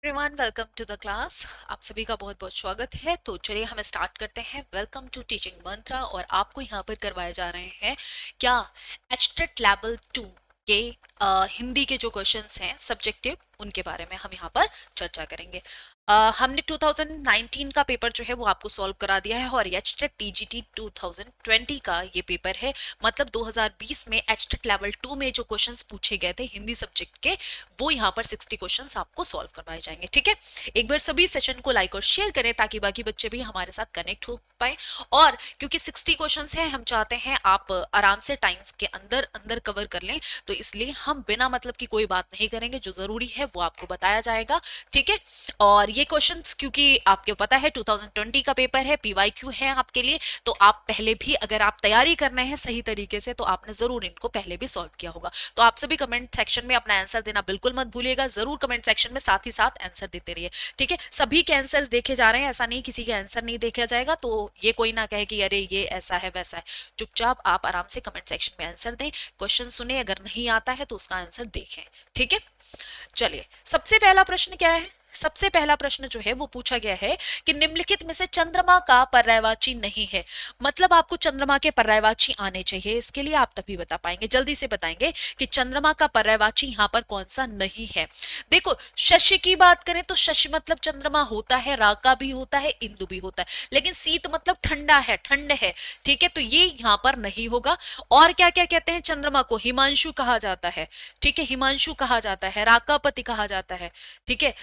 Everyone welcome to the class. आप सभी का बहुत बहुत स्वागत है। तो चलिए हम स्टार्ट करते हैं। वेलकम टू टीचिंग मंत्रा। और आपको यहाँ पर करवाए जा रहे हैं क्या एचटेट लेवल 2 के हिंदी के जो क्वेश्चंस हैं सब्जेक्टिव, उनके बारे में हम यहाँ पर चर्चा करेंगे। हमने 2019 का पेपर जो है वो आपको सॉल्व करा दिया है और एचटेट टीजीटी 2020 का ये पेपर है। मतलब 2020 में एचटेट लेवल 2 में जो क्वेश्चंस पूछे गए थे हिंदी सब्जेक्ट के, वो यहाँ पर 60 क्वेश्चंस आपको सॉल्व करवाए जाएंगे। ठीक है, एक बार सभी सेशन को लाइक और शेयर करें ताकि बाकी बच्चे भी हमारे साथ कनेक्ट हो पाए। और क्योंकि 60 क्वेश्चंस हैं, हम चाहते हैं आप आराम से टाइम्स के अंदर अंदर कवर कर लें, तो इसलिए हम बिना मतलब की कोई बात नहीं करेंगे। जो जरूरी है वो आपको बताया जाएगा। ठीक है, और ये क्वेश्चंस क्योंकि आपको पता है 2020 का पेपर है, पीवाईक्यू है आपके लिए, तो आप पहले भी अगर आप तैयारी करने हैं सही तरीके से तो आपने जरूर इनको पहले भी सॉल्व किया होगा। तो आप सभी कमेंट सेक्शन में अपना आंसर देना बिल्कुल मत भूलिएगा। जरूर कमेंट सेक्शन में साथ ही साथ आंसर देते रहिए। ठीक है, सभी के आंसर्स देखे जा रहे हैं, ऐसा नहीं किसी के आंसर नहीं देखा जाएगा। तो ये कोई ना कहे कि अरे ये ऐसा है वैसा है। चुपचाप आप आराम से कमेंट सेक्शन में आंसर दें, क्वेश्चन सुने, अगर नहीं आता है तो उसका आंसर देखें। ठीक है, चलिए सबसे पहला प्रश्न क्या है। सबसे पहला प्रश्न जो है वो पूछा गया है कि निम्नलिखित में से चंद्रमा का पर्यायवाची नहीं है। मतलब आपको चंद्रमा के पर्यायवाची आने चाहिए, इसके लिए आप तभी बता पाएंगे, जल्दी से बताएंगे कि चंद्रमा का पर्यायवाची यहाँ पर कौन सा नहीं है। देखो, शशि की बात करें तो शशि मतलब चंद्रमा होता है, राका भी होता है, इंदु भी होता है, लेकिन शीत मतलब ठंडा है, ठंड है। ठीक है, तो ये यहाँ पर नहीं होगा। और क्या क्या कहते हैं, चंद्रमा को हिमांशु कहा जाता है। ठीक है, हिमांशु कहा जाता है, राकापति कहा जाता है। ठीक है,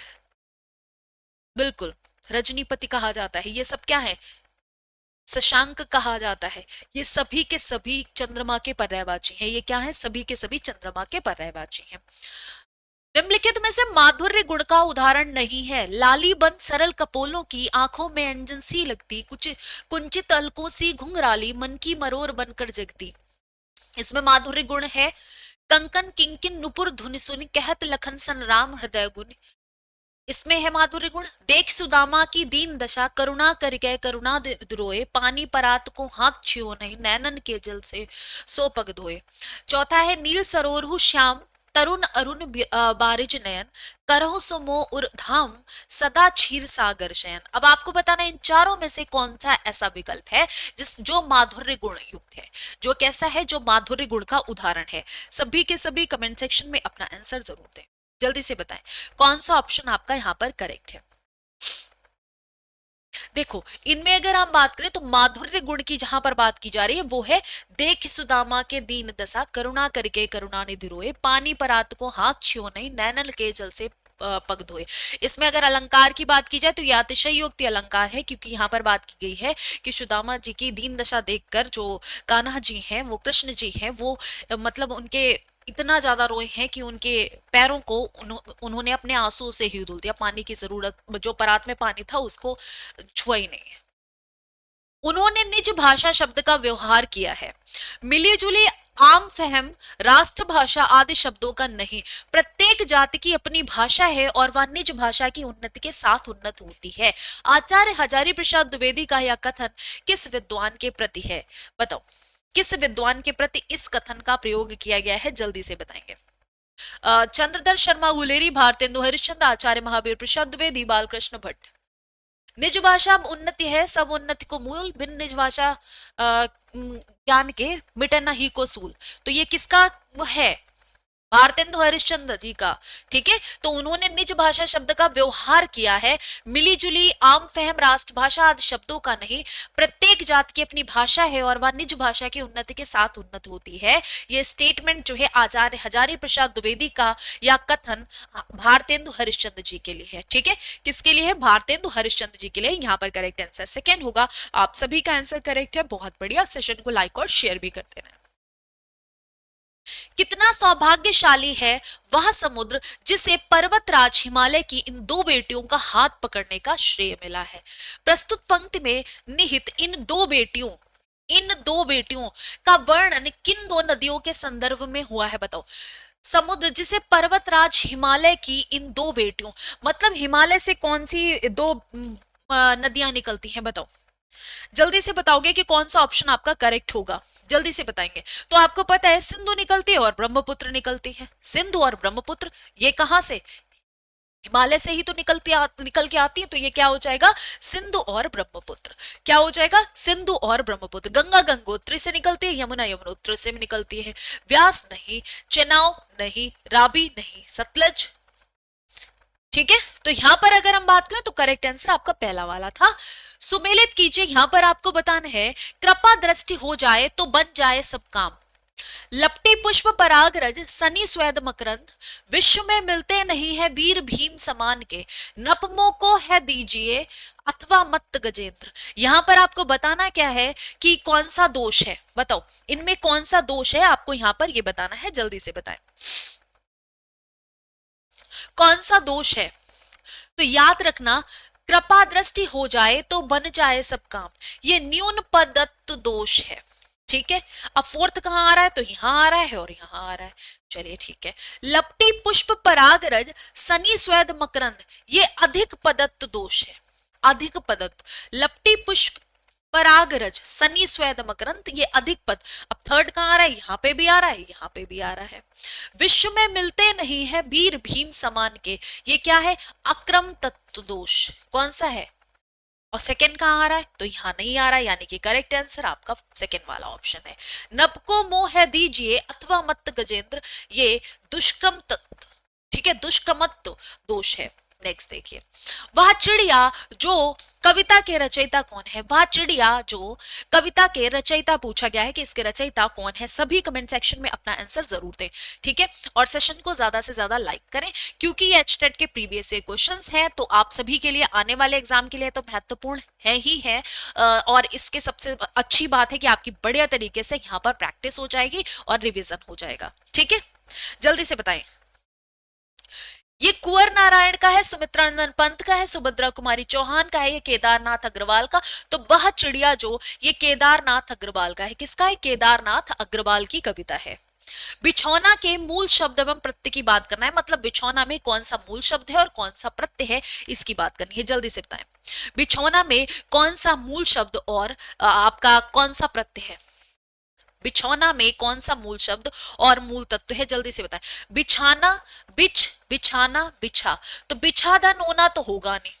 बिल्कुल, रजनीपति कहा जाता है। ये सब क्या है, शशांक कहा जाता है। ये सभी के सभी चंद्रमा के पर्यायवाची हैं। ये क्या है, सभी के सभी चंद्रमा के पर्यायवाची हैं। निम्नलिखित में से माधुर्य गुण का उदाहरण नहीं है। लाली बंद सरल कपोलों की आंखों में अंजन सी लगती, कुछ कुंचित अलकों सी घुंघराली मन की मरोर बनकर जगती। इसमें माधुर्य गुण है। कंकन किंकिन नुपुर धुन सुन कहत लखन सन राम हृदय गुण। इसमें है माधुर्य गुण। देख सुदामा की दीन दशा करुणा कर गए करुणा द्रोए, पानी परात को हाथ छियो नहीं नैनन के जल से सो पग धोए। चौथा है नील सरोरहु श्याम तरुण अरुण बारिज नयन, करहु सो मोह उर धाम सदा क्षीर सागर शयन। अब आपको बताना इन चारों में से कौन सा ऐसा विकल्प है जिस जो माधुर्य गुण युक्त है, जो कैसा है, जो माधुर्य गुण का उदाहरण है। सभी के सभी कमेंट सेक्शन में अपना आंसर जरूर दें, जल्दी से बताएं कौन सा ऑप्शन आपका यहाँ पर करेक्ट है। देखो, इनमें अगर हम बात करें तो माधुर्य गुण की जहां पर बात की जा रही है वो है देख सुदामा के दीन दशा करुणा करके करुणा निधि रोए, पानी परात को हाथ छियो नहीं नैनल के जल से पग धोए। इसमें अगर अलंकार की बात की जाए तो यह अतिशयोक्ति अलंकार है, क्योंकि यहाँ पर बात की गई है कि सुदामा जी की दीन दशा देखकर जो कान्हा जी हैं, वो कृष्ण जी हैं, वो मतलब उनके इतना ज्यादा रोए हैं कि उनके पैरों को उन्होंने अपने आंसुओं से ही धुल दिया। पानी की जरूरत, जो परात में पानी था उसको छुआ ही नहीं। उन्होंने निज भाषा शब्द का व्यवहार किया है। मिली जुली आम फहम राष्ट्रभाषा आदि शब्दों का नहीं। प्रत्येक जाति की अपनी भाषा है और वह निज भाषा की उन्नति के साथ उन्नत होती है। आचार्य हजारी प्रसाद द्विवेदी का यह कथन किस विद्वान के प्रति है, बताओ किस विद्वान के प्रति इस कथन का प्रयोग किया गया है, जल्दी से बताएंगे। चंद्रधर शर्मा गुलेरी, भारतेंदु हरिश्चंद्र, आचार्य महावीर प्रसाद द्विवेदी, बालकृष्ण भट्ट। निज भाषा उन्नति है सब उन्नति को मूल, बिन निज भाषा ज्ञान के मिटे न ही को सूल। तो ये किसका है, भारतेंदु हरिश्चंद्र जी का। ठीक है, तो उन्होंने निज भाषा शब्द का व्यवहार किया है। मिली जुली आम फहम राष्ट्रभाषा आदि शब्दों का नहीं। प्रत्येक जात की अपनी भाषा है और वह निज भाषा की उन्नति के साथ उन्नत होती है। ये स्टेटमेंट जो है आचार्य हजारी प्रसाद द्विवेदी का, या कथन भारतेंदु हरिश्चंद्र जी के लिए है। ठीक है, किसके लिए है, भारतेंदु हरिश्चंद्र जी के लिए। यहाँ पर करेक्ट आंसर सेकेंड होगा। आप सभी का आंसर करेक्ट है, बहुत बढ़िया। सेशन को लाइक और शेयर भी करते हैं। कितना सौभाग्यशाली है वह समुद्र जिसे पर्वतराज हिमालय की इन दो बेटियों का हाथ पकड़ने का श्रेय मिला है। प्रस्तुत पंक्ति में निहित इन दो बेटियों का वर्णन किन दो नदियों के संदर्भ में हुआ है, बताओ। समुद्र जिसे पर्वतराज हिमालय की इन दो बेटियों, मतलब हिमालय से कौन सी दो नदियां निकलती हैं, बताओ। जल्दी से बताओगे कि कौन सा ऑप्शन आपका करेक्ट होगा, जल्दी से बताएंगे। तो आपको पता है सिंधु निकलती है और ब्रह्मपुत्र निकलती है। सिंधु और ब्रह्मपुत्र, ये कहां से, हिमालय से ही तो निकल के आती है, तो ये क्या हो जाएगा, सिंधु और ब्रह्मपुत्र। क्या हो जाएगा, सिंधु और ब्रह्मपुत्र। गंगा गंगोत्री से निकलती है, यमुना यमुनोत्री से निकलती है। व्यास नहीं, चेनाब नहीं, रावी नहीं, सतलज। ठीक है, तो यहां पर अगर हम बात करें तो करेक्ट आंसर आपका पहला वाला था। सुमेलित कीजिए, यहां पर आपको बताना है कृपा दृष्टि हो जाए तो बन जाए सब काम। लपटी पुष्प परागरज सनी स्वेद मकरंद, विश्व में मिलते नहीं है वीर भीम समान के, नपमो को है दीजिए अथवा मत गजेंद्र। यहां पर आपको बताना क्या है कि कौन सा दोष है, बताओ इनमें कौन सा दोष है, आपको यहां पर ये बताना है, जल्दी से बताएं कौन सा दोष है। तो याद रखना, कृपा दृष्टि हो जाए तो बन जाए सब काम, ये न्यून पदत्त दोष है। ठीक है, अब फोर्थ कहां आ रहा है, तो यहां आ रहा है और यहां आ रहा है। चलिए ठीक है, लपटी पुष्प परागरज सनी स्वेद मकरंद, ये अधिक पदत्त दोष है। अधिक पदत्त, लपटी पुष्प परागरज सनी स्वेद मकरंद, ये अधिक पद। अब थर्ड कहां आ रहा है, यहां पे भी आ रहा है, यहां पे भी आ रहा है। विश्व में मिलते नहीं है वीर भीम समान के, ये क्या है, अक्रम तत्व दोष। कौन सा है, और सेकंड कहां आ रहा है, तो यहां नहीं आ रहा है, यानी कि करेक्ट आंसर आपका सेकंड वाला ऑप्शन है। नबको मोह दीजिए अथवा मत गजेंद्र, ये दुष्क्रम तत्व, ठीक है, दुष्क्रमत्व दोष है। नेक्स्ट देखिए, वह चिड़िया जो कविता के रचयिता कौन है, वह चिड़िया जो कविता के रचयिता पूछा गया है कि इसके रचयिता कौन है। सभी कमेंट सेक्शन में अपना आंसर जरूर दें, ठीक है, और सेशन को ज्यादा से ज्यादा लाइक करें, क्योंकि ये एचटेट के प्रीवियस ईयर क्वेश्चंस हैं, तो आप सभी के लिए आने वाले एग्जाम के लिए तो महत्वपूर्ण है ही है। और इसके सबसे अच्छी बात है कि आपकी बढ़िया तरीके से यहाँ पर प्रैक्टिस हो जाएगी और रिविजन हो जाएगा। ठीक है, जल्दी से बताएं, ये कुंवर नारायण का है, सुमित्रा नंदन पंत का है, सुभद्रा कुमारी चौहान का है, ये केदारनाथ अग्रवाल का। तो वह चिड़िया जो, ये केदारनाथ अग्रवाल का है। किसका है, केदारनाथ अग्रवाल की कविता है। बिछौना के मूल शब्द एवं प्रत्यय की बात करना है, मतलब बिछौना में कौन सा मूल शब्द है और कौन सा प्रत्यय है, इसकी बात करनी है। जल्दी से बताएं, बिछौना में कौन सा मूल शब्द और आपका कौन सा प्रत्यय है। बिछौना में कौन सा मूल शब्द और मूल तत्व है, जल्दी से बताएं। बिछाना, बिछ, बिछाना, बिछा, तो बिछाधन होना तो होगा नहीं।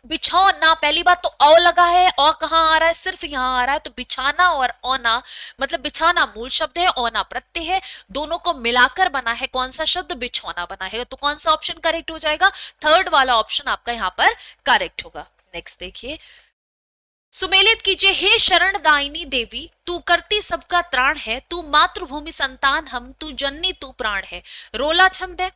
बिछौना, पहली बात तो औ लगा है, और कहां आ रहा है, सिर्फ यहां आ रहा है। तो बिछाना और औना, मतलब बिछाना मूल शब्द है, औना प्रत्यय है, दोनों को मिलाकर बना है कौन सा शब्द, बिछौना बना है। तो कौन सा ऑप्शन करेक्ट हो जाएगा, थर्ड वाला ऑप्शन आपका यहां पर करेक्ट होगा। नेक्स्ट देखिए, सुमेलित कीजिए, हे शरण दायिनी देवी, तू करती सबका त्राण है, तू मातृभूमि संतान हम, तू जननी तू प्राण है। रोला छंद है,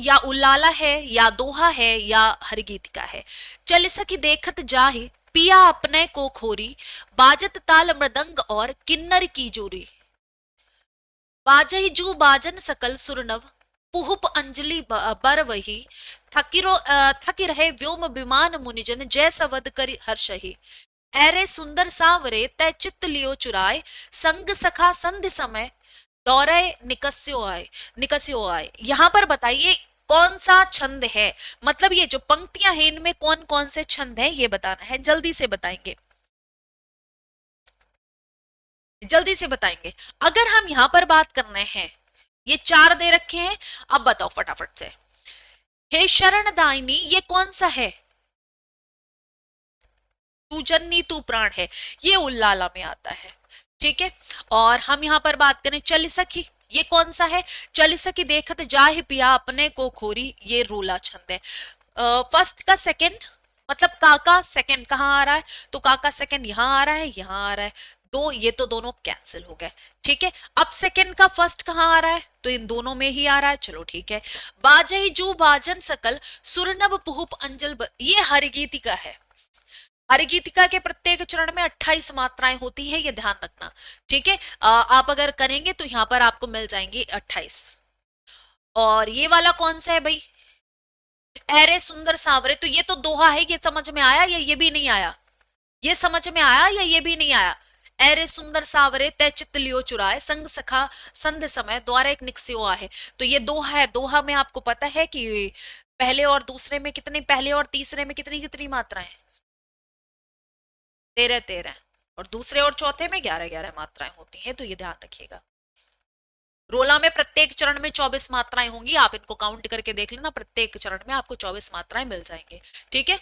या उल्लाला है, या दोहा है, या हरगीतिका है। चल सखी देखत जाहि पिया अपने को खोरी, बाजत ताल मृदंग और किन्नर की जोरी। बाजहि जू बाजन सकल सुरनव, पुहुप अंजलि बर वही, थकी रहे व्योम विमान मुनिजन, जैसा वध करि हर्षहि। ऐरे सुंदर सांवरे तय चित्त लियो चुराए, संग सखा संध्य समय दौरे निकस्यो आए। यहां पर बताइए कौन सा छंद है, मतलब ये जो पंक्तियां हैं इनमें कौन कौन से छंद हैं ये बताना है। जल्दी से बताएंगे, जल्दी से बताएंगे। अगर हम यहां पर बात करने हैं, ये चार दे रखे हैं, अब बताओ फटाफट से। हे शरण दायिनी, ये कौन सा है, तू जननी तू प्राण है, ये उल्लाला में आता है। ठीक है, और हम यहां पर बात करें चल सखी, ये कौन सा है, चल सखी देखत जाहि पिया अपने को खोरी, ये रोला छंद है। फर्स्ट का सेकंड, मतलब काका सेकंड कहाँ आ रहा है, तो काका सेकंड यहां आ रहा है, यहां आ रहा है, दो, ये तो दोनों कैंसिल हो गए। ठीक है, अब सेकंड का फर्स्ट कहाँ आ रहा है, तो इन दोनों में ही आ रहा है। चलो ठीक है, बाजई जू बाजन सकल सुरनब पुहुप अंजल ये हरिगीतिका है। हरिगीतिका के प्रत्येक चरण में 28 मात्राएं होती है, ये ध्यान रखना। ठीक है, आप अगर करेंगे तो यहां पर आपको मिल जाएंगी 28। और ये वाला कौन सा है भाई, अरे सुंदर सांवरे, तो ये तो दोहा है, ये समझ में आया या ये भी नहीं आया, ये समझ में आया या ये भी नहीं आया। अरे सुंदर सावरे तय चित्त लियो चुराए, संग सखा संध्य समय द्वारा एक निकसियो आहे। तो ये दोहा है, दोहा में आपको पता है कि पहले और दूसरे में कितनी, पहले और तीसरे में कितनी कितनी मात्राएं, 13 13, और दूसरे और चौथे में 11 11 मात्राएं होती हैं, तो ये ध्यान रखिएगा। रोला में प्रत्येक चरण में 24 मात्राएं होंगी, आप इनको काउंट करके देख लेना, प्रत्येक चरण में आपको 24 मात्राएं मिल जाएंगे। ठीक है,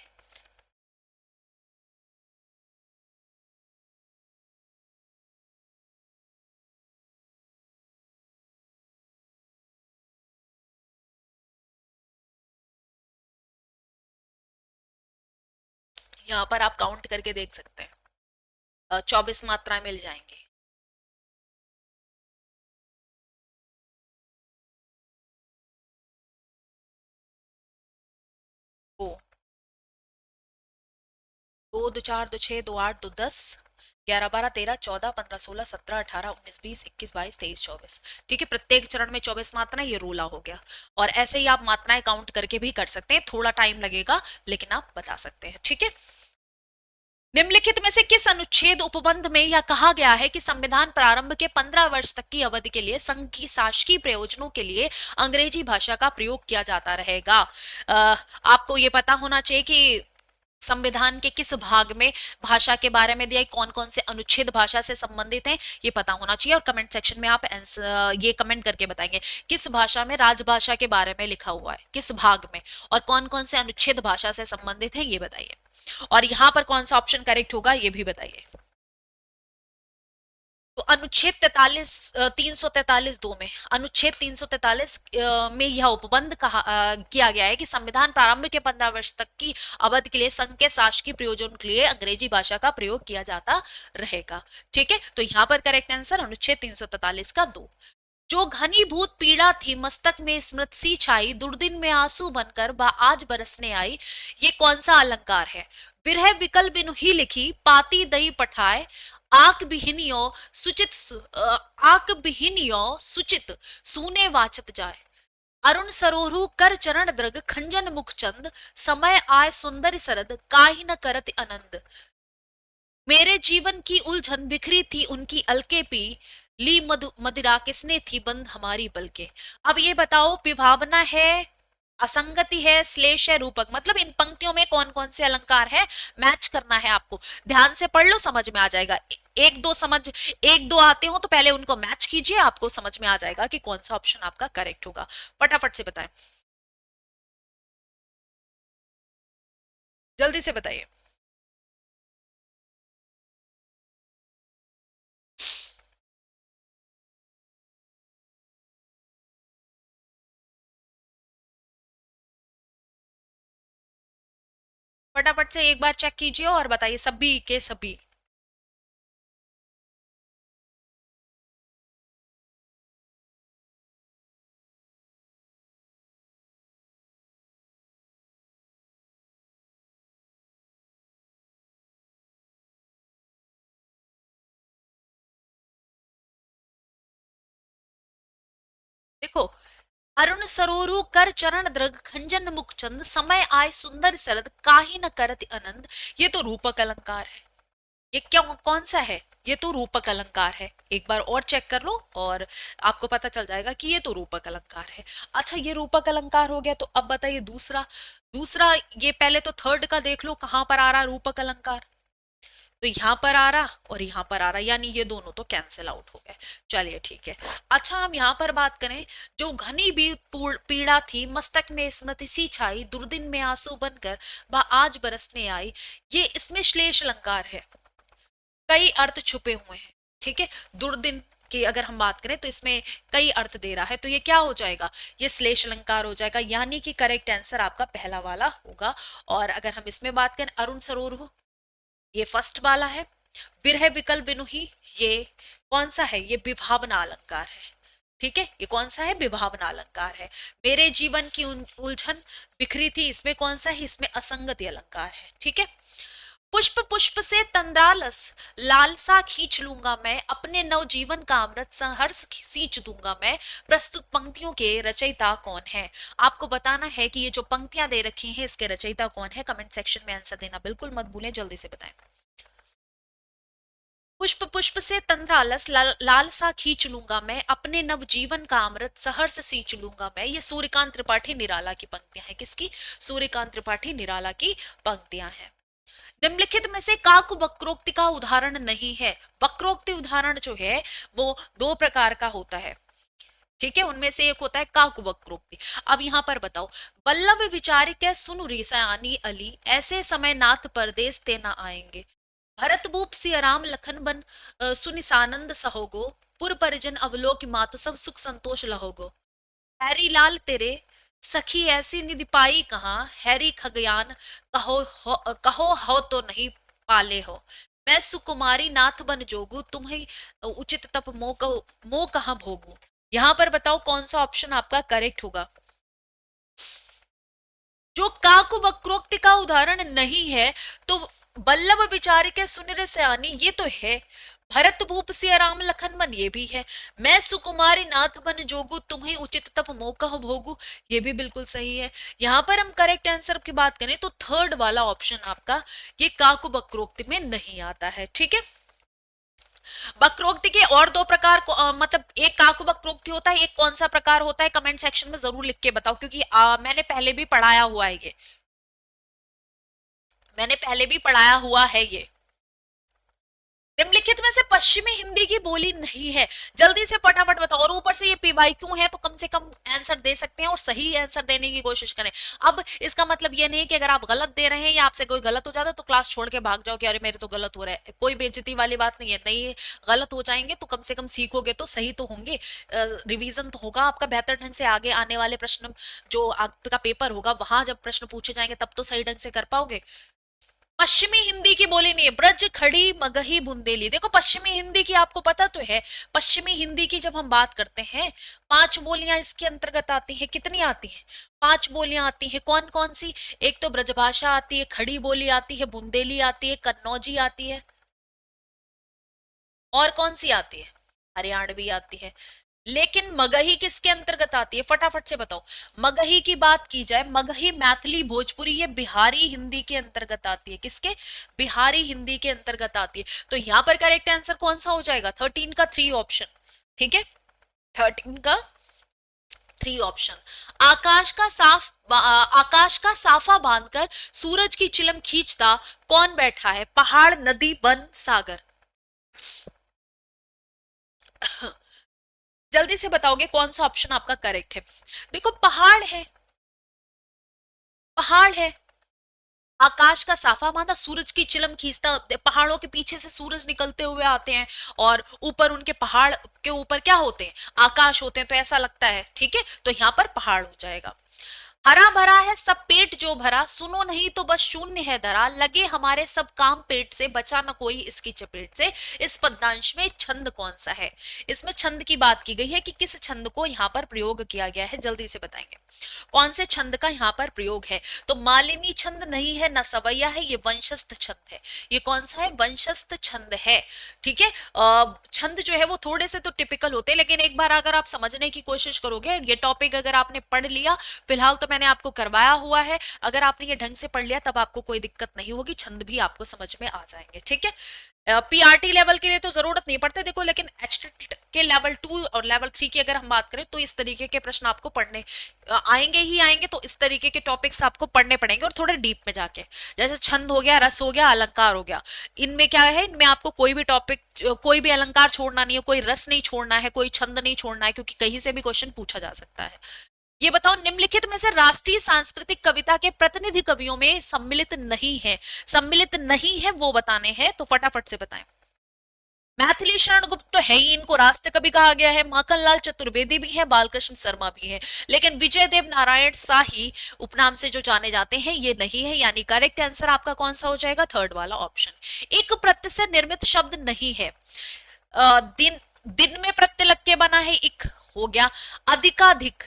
यहाँ पर आप काउंट करके देख सकते हैं, 24 मात्राएं मिल जाएंगी। ओ, 2 2 4 2 6 2 8 2 10, 11 12 13 14 15 16 17 18 19 20 21 22 23 24। ठीक है, प्रत्येक चरण में 24 मात्राएं, ये रोला हो गया। और ऐसे ही आप मात्राएं काउंट करके भी कर सकते हैं, थोड़ा टाइम लगेगा लेकिन आप बता सकते हैं। ठीक है, निम्नलिखित में से किस अनुच्छेद उपबंध में यह कहा गया है कि संविधान प्रारंभ के 15 वर्ष तक की अवधि के लिए संघ की शासकीय प्रयोजनों के लिए अंग्रेजी भाषा का प्रयोग किया जाता रहेगा? आपको ये पता होना चाहिए कि संविधान के किस भाग में भाषा के बारे में दिया है, कौन कौन से अनुच्छेद भाषा से संबंधित हैं, ये पता होना चाहिए। और कमेंट सेक्शन में आप ये कमेंट करके बताएंगे किस भाषा में राजभाषा के बारे में लिखा हुआ है, किस भाग में, और कौन कौन से अनुच्छेद भाषा से संबंधित है, ये बताइए। और यहां पर कौन सा ऑप्शन करेक्ट होगा ये भी बताइए। तो अनुच्छेद 43, 343(2) में, अनुच्छेद 343 में यह उपबंध किया गया है कि संविधान प्रारंभ के 15 वर्ष तक की अवधि के लिए संघ के शासकीय प्रयोजन के लिए अंग्रेजी भाषा का प्रयोग किया जाता रहेगा। ठीक है, तो यहाँ पर करेक्ट आंसर अनुच्छेद 343 का 2। जो घनीभूत पीड़ा थी मस्तक में स्मृत सी छाई, दुर्दिन में आंसू बनकर बा आज बरसने आई, ये कौन सा अलंकार है? विरह विकल बिनु ही लिखी पाती दई पठाए, आक बिहिनियो आक बिहिनियो सुचित सूने वाचत जाए, अरुण सरोरु कर चरण द्रग खंजन मुख चंद, समय आय सुंदर सरद काहि न करत आनंद, मेरे जीवन की उलझन बिखरी थी उनकी अलके पी, ली मदिरा किसने थी बंद हमारी पलके। अब ये बताओ, विभावना है, असंगति है, श्लेष है, रूपक, मतलब इन पंक्तियों में कौन कौन से अलंकार है, मैच करना है आपको। ध्यान से पढ़ लो, समझ में आ जाएगा। एक दो आते हो तो पहले उनको मैच कीजिए, आपको समझ में आ जाएगा कि कौन सा ऑप्शन आपका करेक्ट होगा। फटाफट से बताएं, जल्दी से बताइए। फटाफट से एक बार चेक कीजिए और बताइए, सभी के सभी। देखो, अरुण सरोरु कर चरण द्रग खंजन मुख चंद, समय आय सुंदर सरद काहि न करत आनंद, ये तो रूपक अलंकार है। ये क्या, कौन सा है? ये तो रूपक अलंकार है। एक बार और चेक कर लो और आपको पता चल जाएगा कि ये तो रूपक अलंकार है। अच्छा, ये रूपक अलंकार हो गया, तो अब बताइए दूसरा। दूसरा, ये पहले तो थर्ड का देख लो कहां पर आ रहा है रूपक अलंकार। तो यहां पर आ रहा और यहां पर आ रहा, यानी ये दोनों तो कैंसिल आउट हो गए। चलिए ठीक है। अच्छा, हम यहां पर बात करें, जो घनी भी पीड़ा थी मस्तक में स्मृति सी छाई, दुर्दिन में आंसू बनकर वह आज बरसने आई, ये इसमें श्लेष अलंकार है, कई अर्थ छुपे हुए हैं। ठीक है, दुर्दिन की अगर हम बात करें तो इसमें कई अर्थ दे रहा है, तो ये क्या हो जाएगा, ये श्लेष अलंकार हो जाएगा, यानी कि करेक्ट आंसर आपका पहला वाला होगा। और अगर हम इसमें बात करें अरुण सरोवर, ये फर्स्ट वाला है। विरह विकल बिनु ही, ये कौन सा है, ये विभावना अलंकार है। ठीक है, ये कौन सा है, विभावना अलंकार है। मेरे जीवन की उलझन बिखरी थी, इसमें कौन सा है, इसमें असंगति अलंकार है। ठीक है, पुष्प पुष्प से तंद्रालस लालसा खींच लूंगा मैं, अपने नवजीवन का अमृत सहर्ष सींच दूंगा मैं, प्रस्तुत पंक्तियों के रचयिता कौन है? आपको बताना है कि ये जो पंक्तियां दे रखी हैं इसके रचयिता कौन है। कमेंट सेक्शन में आंसर देना बिल्कुल मत भूलें, जल्दी से बताएं। पुष्प पुष्प से तंद्रालस लालसा खींच लूंगा मैं, अपने नवजीवन का अमृत सहर्ष सींच लूंगा मैं, ये सूर्यकांत त्रिपाठी निराला की पंक्तियां हैं। किसकी? सूर्यकांत त्रिपाठी निराला की पंक्तियां हैं। निम्नलिखित में से काक वक्रोक्ति का उदाहरण नहीं है? वक्रोक्ति उदाहरण जो है वो दो प्रकार का होता है। ठीक है, उनमें से एक होता है काकुवक्रोक्ति। अब यहां पर बताओ, वल्लभ विचारिकै सुनु रीसानी अली, ऐसे समय नाथ परदेस ते न आएंगे। भरत भूप सिय राम लखन बन सुनि सानंद सहोगो, पुर परिजन अवलोक मातु सब सुख संतोष लहोगो। हैरी लाल तेरे सखी ऐसी निधि पाई कहाँ, हैरी खगयान कहो हो तो नहीं पाले हो। मैं सुकुमारी नाथ बन जोगू, तुम्हें उचित तप मोह कहाँ भोगू। यहां पर बताओ कौन सा ऑप्शन आपका करेक्ट होगा। जो काकु वक्रोक्ति का उदाहरण नहीं है, तो वल्लभ विचारी के सुनिर सयानी ये तो है, भरत भूप सिय राम लखन मन ये भी है, मैं सुकुमारी नाथ बन जोगू तुम्हें उचित तप मौका भोगू ये भी बिल्कुल सही है। यहां पर हम करेक्ट आंसर की बात करें तो थर्ड वाला ऑप्शन आपका ये काकु वक्रोक्ति में नहीं आता है। ठीक है, वक्रोक्ति के और दो प्रकार को मतलब एक काकु वक्रोक्ति होता है, एक कौन सा प्रकार होता है, कमेंट सेक्शन में जरूर लिख के बताओ, क्योंकि मैंने पहले भी पढ़ाया हुआ है ये, मैंने पहले भी पढ़ाया हुआ है ये। निम्नलिखित में से पश्चिमी हिंदी की बोली नहीं है, जल्दी से फटाफट बताओ। और ऊपर से ये पीवाई क्यों है, तो कम से कम आंसर दे सकते हैं और सही आंसर देने की कोशिश करें। अब इसका मतलब ये नहीं कि अगर आप गलत दे रहे हैं या आपसे कोई गलत हो जाता है तो क्लास छोड़ के भाग जाओ कि अरे मेरे तो गलत हो रहा है, कोई बेइज्जती वाली बात नहीं है। नहीं, गलत हो जाएंगे तो कम से कम सीखोगे तो सही तो होंगे, रिवीजन तो होगा आपका बेहतर ढंग से, आगे आने वाले प्रश्न जो आपका पेपर होगा वहां जब प्रश्न पूछे जाएंगे तब तो सही ढंग से कर पाओगे। पश्चिमी हिंदी की बोली नहीं है, ब्रज खड़ी मगही बुंदेली। देखो पश्चिमी हिंदी की आपको पता तो है, पश्चिमी हिंदी की जब हम बात करते हैं 5 बोलियां इसके अंतर्गत आती हैं। कितनी आती हैं? 5 बोलियां आती हैं। कौन कौन सी? एक तो ब्रजभाषा आती है, खड़ी बोली आती है, बुंदेली आती है, कन्नौजी आती है, और कौन सी आती है? हरियाणवी आती है। लेकिन मगही किसके अंतर्गत आती है, फटाफट से बताओ। मगही की बात की जाए, मगही मैथिली भोजपुरी ये बिहारी हिंदी के अंतर्गत आती है। किसके? बिहारी हिंदी के अंतर्गत आती है। तो यहां पर करेक्ट आंसर कौन सा हो जाएगा? 13 का 3 ऑप्शन। ठीक है, 13 का 3 ऑप्शन। आकाश का साफा बांधकर सूरज की चिलम खींचता कौन बैठा है, पहाड़ नदी वन सागर। जल्दी से बताओगे कौन सा ऑप्शन आपका करेक्ट है। देखो पहाड़ है, पहाड़ है, आकाश का साफा बांधा, सूरज की चिलम खींचता, पहाड़ों के पीछे से सूरज निकलते हुए आते हैं और ऊपर उनके पहाड़ के ऊपर क्या होते हैं? आकाश होते हैं, तो ऐसा लगता है। ठीक है, तो यहां पर पहाड़ हो जाएगा। हरा भरा है सब पेट जो भरा, सुनो नहीं तो बस शून्य है धरा, लगे हमारे सब काम पेट से, बचा न कोई इसकी चपेट से। इस पद्यांश में छंद कौन सा है? इसमें छंद की बात की गई है कि किस छंद को यहाँ पर प्रयोग किया गया है, जल्दी से बताएंगे कौन से छंद का यहाँ पर प्रयोग है। तो मालिनी छंद नहीं है, न सवैया है, ये वंशस्थ छंद है। ये कौन सा है? वंशस्थ छंद है। ठीक है, छंद जो है वो थोड़े से तो टिपिकल होते हैं, लेकिन एक बार अगर आप समझने की कोशिश करोगे, ये टॉपिक अगर आपने पढ़ लिया, फिलहाल तो मैंने आपको करवाया हुआ है, अगर आपने ये ढंग से पढ़ लिया तब आपको कोई दिक्कत नहीं होगी, छंद भी आपको समझ में आ जाएंगे। ठीक है, पीआरटी लेवल के लिए तो जरूरत नहीं पड़ते देखो, लेकिन एचटेट के लेवल 2 और लेवल 3 की अगर हम बात करें तो इस तरीके के प्रश्न आपको पढ़ने आएंगे ही आएंगे, तो इस तरीके के टॉपिक्स आपको पढ़ने पड़ेंगे और थोड़े डीप में जाके। जैसे छंद हो गया, रस हो गया, अलंकार हो गया, इनमें क्या है, इनमें आपको कोई भी टॉपिक, कोई भी अलंकार छोड़ना नहीं है, कोई रस नहीं छोड़ना है, कोई छंद नहीं छोड़ना है, क्योंकि कहीं से भी क्वेश्चन पूछा जा सकता है। ये बताओ, निम्नलिखित में से राष्ट्रीय सांस्कृतिक कविता के प्रतिनिधि कवियों में सम्मिलित नहीं है, सम्मिलित नहीं है वो बताने हैं, तो फटाफट से बताएं। मैथिली शरण गुप्त तो है ही, इनको राष्ट्र कवि कहा गया है, माखनलाल चतुर्वेदी भी है, बालकृष्ण शर्मा भी है, लेकिन विजय देव नारायण शाही उपनाम से जो जाने जाते हैं ये नहीं है, यानी करेक्ट आंसर आपका कौन सा हो जाएगा? थर्ड वाला ऑप्शन। एक प्रत्यय से निर्मित शब्द नहीं है, दिन, दिन में प्रत्यय लग के बना है, इक हो गया। अधिकाधिक,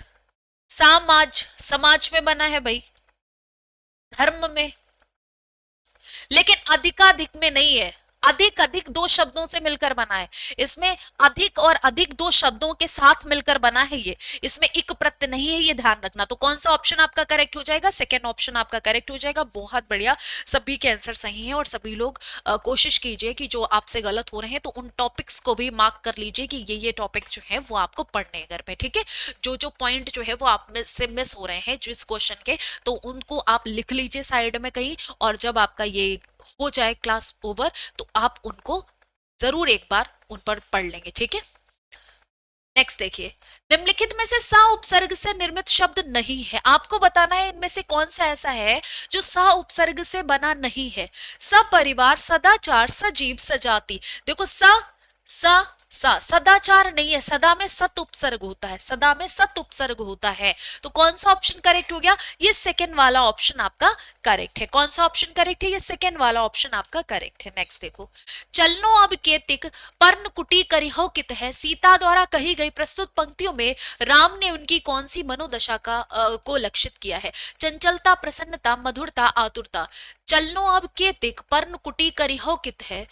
समाज, समाज में बना है भाई, धर्म में, लेकिन अधिकाधिक में नहीं है, अधिक अधिक दो शब्दों से मिलकर बना है। इसमें अधिक और अधिक दो शब्दों के साथ मिलकर बना है ये, इसमें इक प्रत्यय नहीं है, ये ध्यान रखना। तो कौन सा ऑप्शन आपका करेक्ट हो जाएगा? सेकेंड ऑप्शन आपका करेक्ट हो जाएगा। बहुत बढ़िया, सभी के आंसर सही हैं और सभी लोग कोशिश कीजिए कि जो आपसे गलत हो रहे हैं तो उन टॉपिक्स को भी मार्क कर लीजिए कि ये टॉपिक जो है वो आपको पढ़ने घर में। ठीक है, जो जो पॉइंट जो है वो आप में से मिस हो रहे हैं जिस क्वेश्चन के, तो उनको आप लिख लीजिए साइड में कहीं, और जब आपका ये हो जाए क्लास ओवर तो आप उनको जरूर एक बार उन पर पढ़ लेंगे। ठीक है, नेक्स्ट देखिए, निम्नलिखित में से सा उपसर्ग से निर्मित शब्द नहीं है। आपको बताना है इनमें से कौन सा ऐसा है जो सा उपसर्ग से बना नहीं है। सपरिवार, सदाचार, सजीव, सजाति। देखो सदाचार नहीं है, सदा में सत उपसर्ग होता है, सदा में सत उपसर्ग होता है। तो कौन सा ऑप्शन करेक्ट हो गया? ये सेकेंड वाला ऑप्शन आपका करेक्ट है। कौन सा ऑप्शन करेक्ट है? ये सेकेंड वाला ऑप्शन आपका करेक्ट है। नेक्स्ट देखो, चलनो अब केतिक पर्ण कुटी करिहो कित है। सीता द्वारा कही गई प्रस्तुत पंक्तियों में राम ने उनकी कौन सी मनोदशा को लक्षित किया है? चंचलता, प्रसन्नता, मधुरता, आतुरता। चलनो अब केतिक पर्ण कुटी करिहो कित है।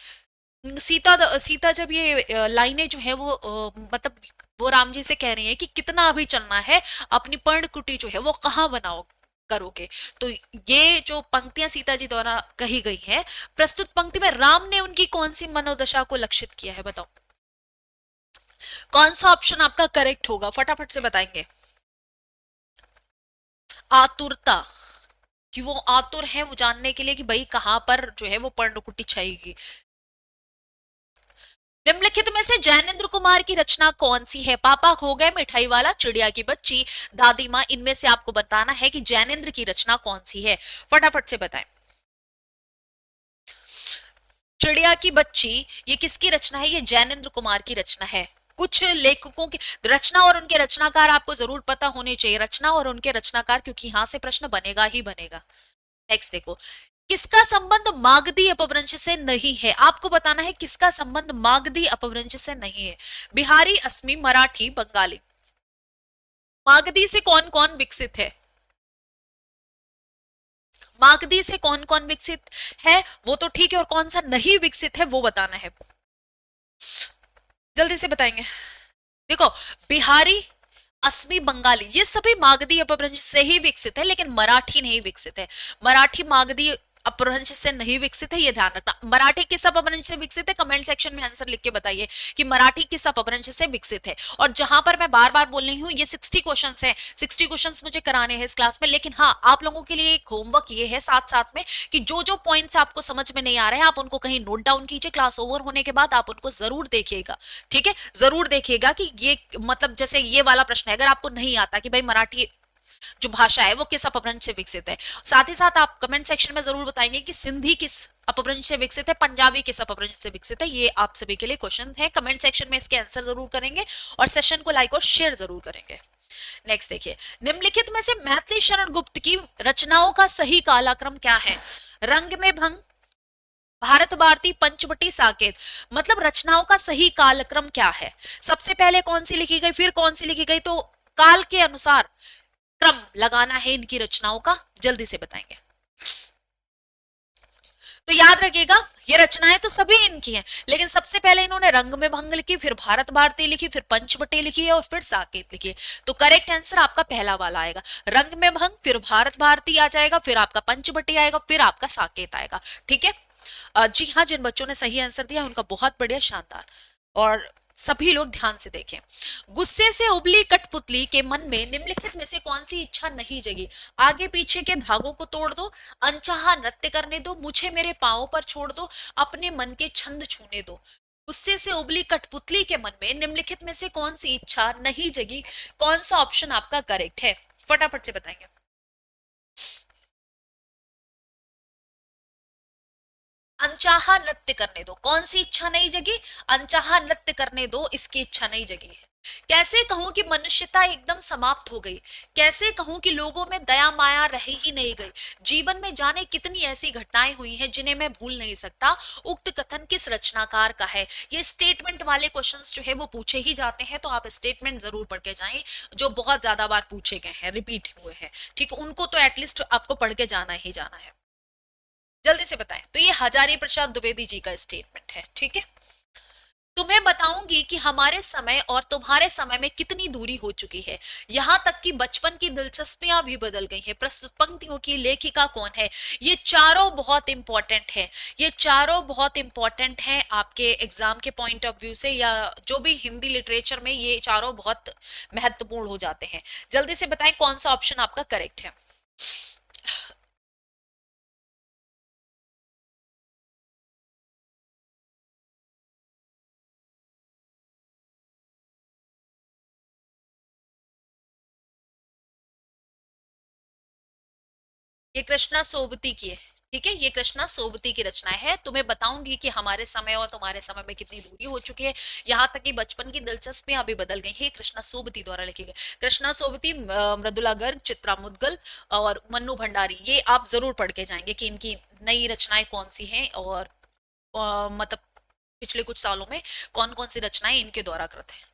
सीता जब ये लाइनें जो है वो मतलब वो राम जी से कह रही है कि कितना अभी चलना है, अपनी पर्ण कुटी जो है वो कहाँ बनाओ करोगे। तो ये जो पंक्तियां सीता जी द्वारा कही गई हैं, प्रस्तुत पंक्ति में राम ने उनकी कौन सी मनोदशा को लक्षित किया है? बताओ कौन सा ऑप्शन आपका करेक्ट होगा, फटाफट से बताएंगे। आतुरता, कि वो आतुर है वो जानने के लिए कि भाई कहां पर जो है वो पर्णकुटी छाएगी। निम्नलिखित में से जैनेन्द्र कुमार की रचना कौन सी है? पापा खो गए, मिठाई वाला, चिड़िया की बच्ची, दादी माँ। इनमें से आपको बताना है कि जैनेन्द्र की रचना कौन सी है, फटाफट से बताएं। चिड़िया की बच्ची ये किसकी रचना है? ये जैनेन्द्र कुमार की रचना है। कुछ लेखकों की रचना और उनके रचनाकार आपको जरूर पता होने चाहिए, रचना और उनके रचनाकार, क्योंकि यहां से प्रश्न बनेगा ही बनेगा। नेक्स्ट देखो, किसका संबंध मागधी अपभ्रंश से नहीं है? आपको बताना है किसका संबंध मागधी अपभ्रंश से नहीं है। बिहारी, असमी, मराठी, बंगाली। मागधी से कौन कौन विकसित है? मागधी से कौन कौन विकसित है वो तो ठीक है, और कौन सा नहीं विकसित है वो बताना है, जल्दी से बताएंगे। देखो, बिहारी, असमी, बंगाली ये सभी मागधी अपभ्रंश से ही विकसित है, लेकिन मराठी नहीं विकसित है। मराठी मागधी अपभ्रंश से नहीं विकसित है, ये ध्यान रखना। मराठी किस अपभ्रंश से विकसित है? कमेंट सेक्शन में आंसर लिख के बताइए कि मराठी किस अपभ्रंश से विकसित है। और जहां पर मैं बार बार बोल रही हूँ, ये 60 क्वेश्चंस हैं, 60 क्वेश्चंस मुझे कराने हैं इस क्लास में, लेकिन हाँ आप लोगों के लिए एक होमवर्क ये है साथ साथ में कि जो जो पॉइंट्स आपको समझ में नहीं आ रहे हैं आप उनको कहीं नोट डाउन कीजिए, क्लास ओवर होने के बाद आप उनको जरूर देखिएगा। ठीक है, जरूर देखिएगा कि ये मतलब जैसे ये वाला प्रश्न है, अगर आपको नहीं आता कि भाई मराठी जो भाषा है वो किस अपभ्रंश से विकसित है, साथ ही साथ आप कमेंट सेक्शन में जरूर बताएंगे कि सिंधी किस अपभ्रंश से विकसित है, पंजाबी किस अपभ्रंश से विकसित है। ये आप सभी के लिए क्वेश्चन है, कमेंट सेक्शन में इसके आंसर जरूर करेंगे और सेशन को लाइक और शेयर जरूर करेंगे। नेक्स्ट देखिए, निम्नलिखित में से मैथिली शरण गुप्त की रचनाओं का सही कालक्रम क्या है? रंग में भंग, भारत भारती, पंचवटी, साकेत। मतलब रचनाओं का सही कालक्रम क्या है? सबसे पहले कौन सी लिखी गई, फिर कौन सी लिखी गई, तो काल के अनुसार क्रम लगाना है इनकी रचनाओं का, जल्दी से बताएंगे। तो याद रखिएगा, ये रचनाएं तो सभी इनकी हैं, लेकिन सबसे पहले इन्होंने रंग में भंग लिखी, फिर भारत भारती लिखी, फिर पंचवटी लिखी है और फिर साकेत लिखी है। तो करेक्ट आंसर आपका पहला वाला आएगा, रंग में भंग, फिर भारत भारती आ जाएगा, फिर आपका पंचवटी आएगा, फिर आपका साकेत आएगा। ठीक है, जी हाँ, जिन बच्चों ने सही आंसर दिया उनका बहुत बढ़िया, शानदार। और सभी लोग ध्यान से देखें। गुस्से से उबली कठपुतली के मन में निम्नलिखित में से कौन सी इच्छा नहीं जगी? आगे पीछे के धागों को तोड़ दो, अनचाहा नृत्य करने दो, मुझे मेरे पांवों पर छोड़ दो, अपने मन के छंद छूने दो। गुस्से से उबली कठपुतली के मन में निम्नलिखित में से कौन सी इच्छा नहीं जगी? कौन सा ऑप्शन आपका करेक्ट है, फटाफट से बताएंगे। अनचाहा नृत्य करने दो, कौन सी इच्छा नहीं जगी? अनचाहा नृत्य करने दो, इसकी इच्छा नहीं जगी है। कैसे कहूं कि मनुष्यता एकदम समाप्त हो गई? कैसे कहूं कि लोगों में दया माया रह ही नहीं गई? जीवन में जाने कितनी ऐसी घटनाएं हुई हैं जिन्हें मैं भूल नहीं सकता। उक्त कथन किस रचनाकार का है? ये स्टेटमेंट वाले क्वेश्चंस जो है वो पूछे ही जाते हैं, तो आप स्टेटमेंट जरूर पढ़ के जाएं, जो बहुत ज्यादा बार पूछे गए हैं, रिपीट हुए हैं। ठीक है, उनको तो एटलीस्ट आपको पढ़ के जाना ही जाना है। जल्दी से बताएं। तो ये हजारी प्रसाद द्विवेदी जी का स्टेटमेंट है। ठीक है, तुम्हें बताऊंगी कि हमारे समय और तुम्हारे समय में कितनी दूरी हो चुकी है, यहाँ तक कि बचपन की दिलचस्पियां भी बदल गई हैं। प्रस्तुत पंक्तियों की लेखिका कौन है? ये चारों बहुत इंपॉर्टेंट है, ये चारों बहुत इंपॉर्टेंट हैं आपके एग्जाम के पॉइंट ऑफ व्यू से, या जो भी हिंदी लिटरेचर में ये चारों बहुत महत्वपूर्ण हो जाते हैं। जल्दी से बताएं कौन सा ऑप्शन आपका करेक्ट है। ये कृष्णा सोबती की है। ठीक है, ये कृष्णा सोबती की रचनाएं है। तुम्हें बताऊंगी कि हमारे समय और तुम्हारे समय में कितनी दूरी हो चुकी है, यहाँ तक कि बचपन की दिलचस्पियां भी बदल गई है। कृष्णा सोबती द्वारा लिखी गई। कृष्णा सोबती, मृदुला गर्ग, चित्रा मुदगल और मन्नू भंडारी, ये आप जरूर पढ़ के जाएंगे कि इनकी नई रचनाएं कौन सी हैं, और मतलब पिछले कुछ सालों में कौन कौन सी रचनाएं इनके द्वारा कृत है।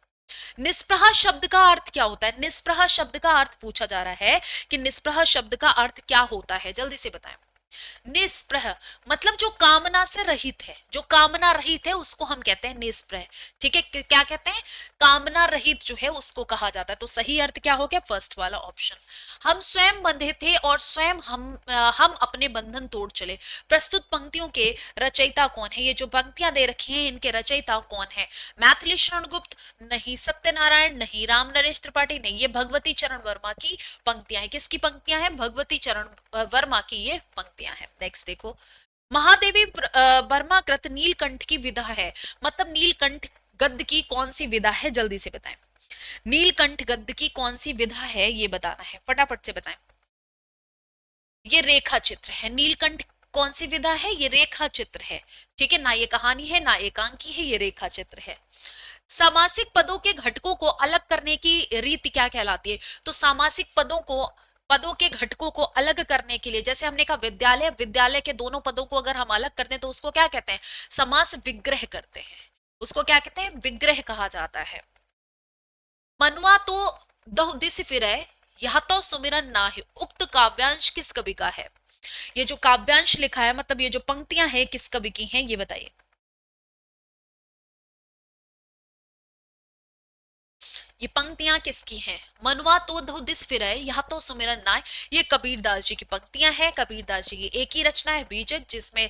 निष्प्रह शब्द का अर्थ क्या होता है? निष्प्रह शब्द का अर्थ पूछा जा रहा है कि निष्प्रह शब्द का अर्थ क्या होता है, जल्दी से बताएं। निष्प्रह मतलब जो कामना से रहित है, जो कामना रहित है उसको हम कहते हैं निष्प्रह। ठीक है, क्या कहते हैं? कामना रहित जो है उसको कहा जाता है। तो सही अर्थ क्या हो गया? फर्स्ट वाला ऑप्शन। हम स्वयं बंधे थे और स्वयं हम अपने बंधन तोड़ चले। प्रस्तुत पंक्तियों के रचयिता कौन है? ये जो पंक्तियां दे रखी हैं इनके रचयिता कौन है? मैथिली शरण गुप्त नहीं, सत्यनारायण नहीं, राम नरेश त्रिपाठी नहीं, ये भगवती चरण वर्मा की पंक्तियां हैं। किसकी पंक्तियां हैं? भगवती चरण वर्मा की ये पंक्तियां हैं। नेक्स्ट देखो, महादेवी वर्मा कृत नीलकंठ की विधा है, मतलब नीलकंठ गद्य की कौन सी विधा है, जल्दी से बताएं। नीलकंठ गद्य की कौन सी विधा है ये बताना है, फटाफट से बताएं। ये रेखा चित्र है। नीलकंठ कौन सी विधा है? ये रेखा चित्र है। ठीक है ना, ये कहानी है ना एकांकी है, ये रेखा चित्र है। सामासिक पदों के घटकों को अलग करने की रीति क्या कहलाती है? तो सामासिक पदों के घटकों को अलग करने के लिए, जैसे हमने कहा विद्यालय, विद्यालय के दोनों पदों को अगर हम अलग करते हैं तो उसको क्या कहते हैं? समास विग्रह करते हैं। उसको क्या कहते हैं? विग्रह कहा जाता है। मनवा तो दह दिस फिरै, यह तो सुमिरन ना है, उक्त काव्यांश किस कवि का है? ये जो काव्यांश लिखा है, मतलब ये जो पंक्तियां हैं किस कवि की हैं ये बताइए। ये पंक्तियां किसकी हैं? मनवा तो दो दिस फिरै, यह तो सुमिरन नाय, ये कबीरदास जी की पंक्तियां हैं। कबीरदास जी की एक ही रचना है बीजक, जिसमें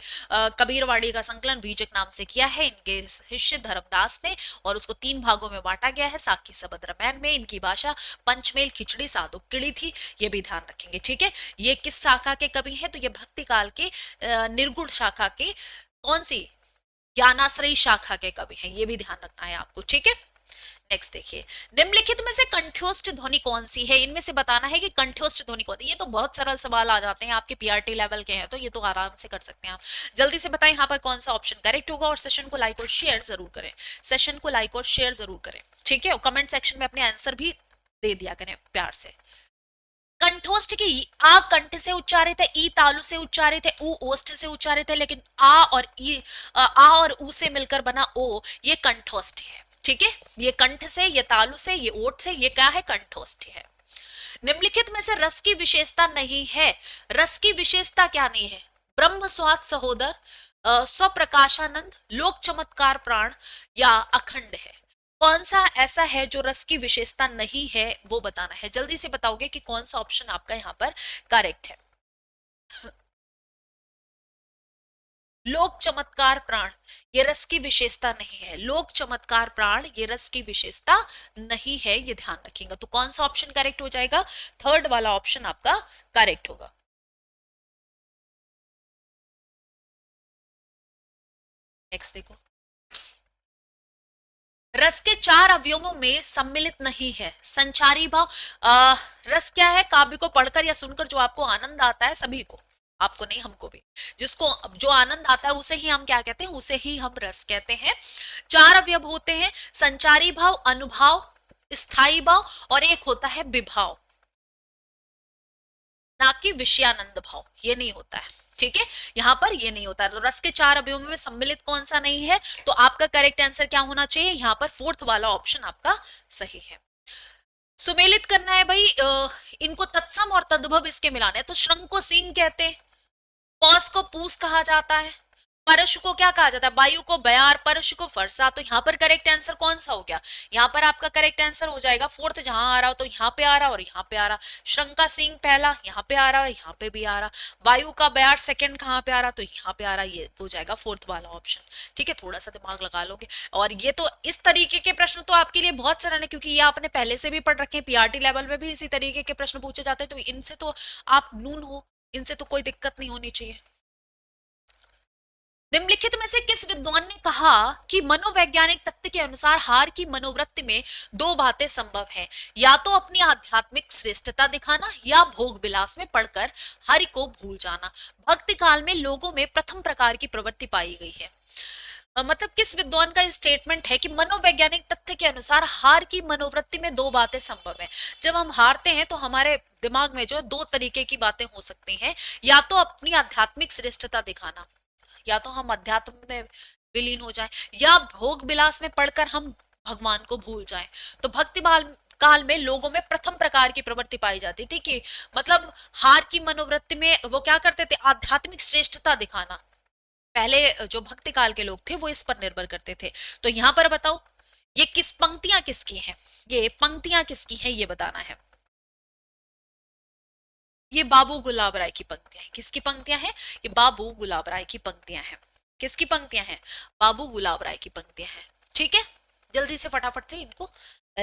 कबीरवाड़ी का संकलन बीजक नाम से किया है इनके शिष्य धर्मदास ने, और उसको 3 भागों में बांटा गया है। साखी सबद रामायण में इनकी भाषा पंचमेल खिचड़ी साधु किड़ी थी, ये भी ध्यान रखेंगे। ठीक है, ये किस शाखा के कवि हैं? तो ये भक्ति काल के निर्गुण शाखा के, कौन सी? ज्ञानाश्रयी शाखा के कवि हैं, ये भी ध्यान रखना है आपको। ठीक है, नेक्स्ट देखिए, निम्नलिखित में से कंठ्योष्ठ ध्वनि कौन सी है? इनमें से बताना है कि कंठ्योष्ठ ध्वनि कौन सी। ये तो बहुत सरल सवाल आ जाते हैं, आपके पीआरटी लेवल के हैं तो ये तो आराम से कर सकते हैं आप। जल्दी से बताएं यहाँ पर कौन सा ऑप्शन करेक्ट होगा, और सेशन को लाइक और शेयर जरूर करें। सेशन को लाइक और शेयर जरूर करें। ठीक है, और कमेंट सेक्शन में अपने आंसर भी दे दिया करें प्यार से। कंठोष्ठ की आ कंठ से उच्चारित है, ई तालु से उच्चारित है, ऊ ओष्ठ से उच्चारित है, लेकिन आ और ऊ से मिलकर बना ओ, ये कंठोष्ठ है। ठीक है, ये कंठ से, ये तालु से, ये ओठ से, ये क्या है? कंठोष्ठ है। निम्नलिखित में से रस की विशेषता नहीं है। रस की विशेषता क्या नहीं है? ब्रह्म स्वाद सहोदर, स्वप्रकाशानंद, लोक चमत्कार प्राण, या अखंड है। कौन सा ऐसा है जो रस की विशेषता नहीं है, वो बताना है। जल्दी से बताओगे कि कौन सा ऑप्शन आपका यहाँ पर करेक्ट है। लोक चमत्कार प्राण, ये रस की विशेषता नहीं है। लोक चमत्कार प्राण, ये रस की विशेषता नहीं है, ये ध्यान रखिएगा। तो कौन सा ऑप्शन करेक्ट हो जाएगा? थर्ड वाला ऑप्शन आपका करेक्ट होगा। नेक्स्ट देखो, रस के 4 अवयवों में सम्मिलित नहीं है। संचारी भाव, रस क्या है? काव्य को पढ़कर या सुनकर जो आपको आनंद आता है, सभी को, आपको नहीं हमको भी, जिसको जो आनंद आता है उसे ही हम क्या कहते हैं? उसे ही हम रस कहते हैं। 4 अवयव होते हैं, संचारी भाव, अनुभाव, स्थायी भाव, और एक होता है विभाव, ना कि विषयानंद भाव, ये नहीं होता है। ठीक है, यहां पर ये नहीं होता है। तो रस के 4 अवयवों में सम्मिलित कौन सा नहीं है? तो आपका करेक्ट आंसर क्या होना चाहिए? यहाँ पर फोर्थ वाला ऑप्शन आपका सही है। सुमेलित करना है भाई, इनको तत्सम और तद्भव इसके मिलाने हैं। तो श्रृंग को सींग कहते हैं, पौष को पूस कहा जाता है, परशु को क्या कहा जाता है? वायु को बयार, परशु को फरसा। तो यहाँ पर करेक्ट आंसर कौन सा हो गया? यहाँ पर आपका करेक्ट आंसर हो जाएगा फोर्थ, जहां आ रहा हो तो यहाँ पे आ रहा और यहाँ पे आ रहा। श्रृंग का सिंह पहला, यहाँ पे आ रहा है, यहाँ पे भी आ रहा। वायु का बयार सेकंड, कहाँ पे आ रहा? तो यहाँ पे आ रहा। ये हो जाएगा फोर्थ वाला ऑप्शन। ठीक है, थोड़ा सा दिमाग लगा लोगे। और ये तो इस तरीके के प्रश्न तो आपके लिए बहुत सरल है, क्योंकि ये आपने पहले से भी पढ़ रखे हैं। पीआरटी लेवल में भी इसी तरीके के प्रश्न पूछे जाते हैं, तो इनसे तो आप नून हो, इनसे तो कोई दिक्कत नहीं होनी चाहिए। निम्नलिखित में से किस विद्वान ने कहा कि मनोवैज्ञानिक तथ्य के अनुसार हार की मनोवृत्ति में दो बातें संभव हैं, या तो अपनी आध्यात्मिक श्रेष्ठता दिखाना या भोग विलास में पड़कर हरि को भूल जाना। भक्ति काल में लोगों में प्रथम प्रकार की प्रवृत्ति पाई गई है। मतलब किस विद्वान का स्टेटमेंट है कि मनोवैज्ञानिक तथ्य के अनुसार हार की मनोवृत्ति में दो बातें संभव हैं। जब हम हारते हैं तो हमारे दिमाग में जो दो तरीके की बातें हो सकती हैं, या तो अपनी आध्यात्मिक श्रेष्ठता दिखाना, या तो हम अध्यात्म में विलीन हो जाएं, या भोग विलास में पढ़कर हम भगवान को भूल जाएं। तो भक्ति काल में लोगों में प्रथम प्रकार की प्रवृत्ति पाई जाती थी कि मतलब हार की मनोवृत्ति में वो क्या करते थे, आध्यात्मिक श्रेष्ठता दिखाना। पहले जो भक्ति काल के लोग थे वो इस पर निर्भर करते थे। तो यहां पर बताओ ये किस पंक्तियां किसकी हैं, ये पंक्तियां किसकी हैं ये बताना है। ये बाबू गुलाब राय की पंक्तियां हैं। किसकी पंक्तियां हैं? ये बाबू गुलाब राय की पंक्तियां हैं। किसकी पंक्तियां हैं? बाबू गुलाब राय की पंक्तियां हैं। ठीक है, जल्दी से फटाफट से इनको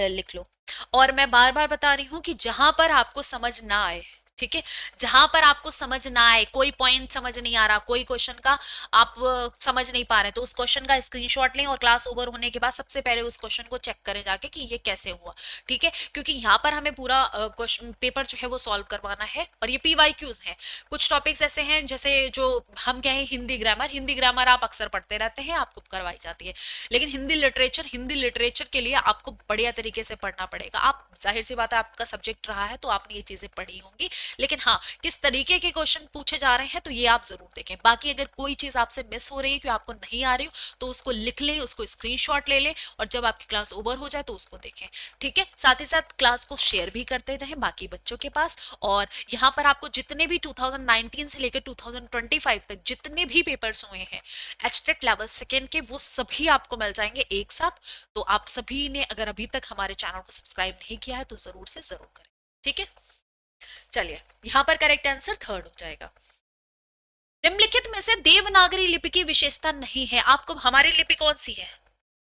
लिख लो। और मैं बार बार बता रही हूं कि जहां पर आपको समझ ना आए, ठीक है, जहां पर आपको समझ ना आए, कोई पॉइंट समझ नहीं आ रहा, कोई क्वेश्चन का आप समझ नहीं पा रहे, तो उस क्वेश्चन का स्क्रीनशॉट लें और क्लास ओवर होने के बाद सबसे पहले उस क्वेश्चन को चेक करें जाके कि ये कैसे हुआ। ठीक है, क्योंकि यहाँ पर हमें पूरा क्वेश्चन पेपर जो है वो सॉल्व करवाना है। और ये PYQs हैं। कुछ टॉपिक्स ऐसे हैं जैसे जो हम कहें हिंदी ग्रामर, हिंदी ग्रामर आप अक्सर पढ़ते रहते हैं, आपको करवाई जाती है, लेकिन हिंदी लिटरेचर के लिए आपको बढ़िया तरीके से पढ़ना पड़ेगा। आप जाहिर सी बात है आपका सब्जेक्ट रहा है तो आपने ये चीजें पढ़ी होंगी, लेकिन हाँ किस तरीके के क्वेश्चन पूछे जा रहे हैं तो ये आप जरूर देखें। बाकी अगर कोई चीज आपसे मिस हो रही है कि आपको नहीं आ रही हो तो उसको लिख लें, उसको स्क्रीनशॉट ले लें और जब आपकी क्लास ओवर हो जाए तो उसको देखें। ठीक है, साथ ही साथ क्लास को शेयर भी करते रहें बाकी बच्चों के पास। और यहाँ पर आपको जितने भी 2019 से लेकर 2025 तक जितने भी पेपर्स हुए हैं एचटेट लेवल सेकेंड के, वो सभी आपको मिल जाएंगे एक साथ। तो आप सभी ने अगर अभी तक हमारे चैनल को सब्सक्राइब नहीं किया है तो जरूर से जरूर करें। ठीक है, चलिए यहां पर करेक्ट आंसर थर्ड हो जाएगा। निम्नलिखित में से देवनागरी लिपि की विशेषता नहीं है। आपको हमारी लिपि कौन सी है?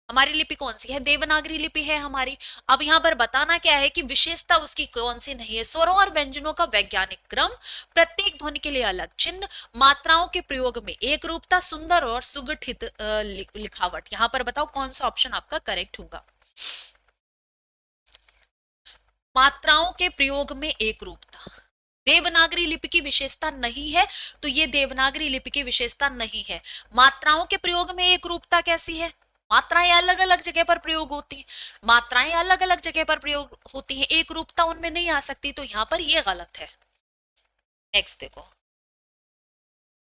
हमारी लिपि कौन सी है? देवनागरी लिपि है हमारी। अब यहाँ पर बताना क्या है कि विशेषता उसकी कौन सी नहीं है। स्वरों और व्यंजनों का वैज्ञानिक क्रम, प्रत्येक ध्वनि के लिए अलग चिन्ह, मात्राओं के प्रयोग में एक रूपता, सुंदर और सुगठित लिखावट। यहाँ पर बताओ कौन सा ऑप्शन आपका करेक्ट होगा। मात्राओं के प्रयोग में एक रूपता देवनागरी लिपि की विशेषता नहीं है, तो ये देवनागरी लिपि की विशेषता नहीं है। मात्राओं के प्रयोग में एक रूपता कैसी है? मात्राएं अलग अलग जगह पर प्रयोग होती हैं, मात्राएं अलग अलग जगह पर प्रयोग होती हैं, एक रूपता उनमें नहीं आ सकती, तो यहां पर ये गलत है। नेक्स्ट देखो,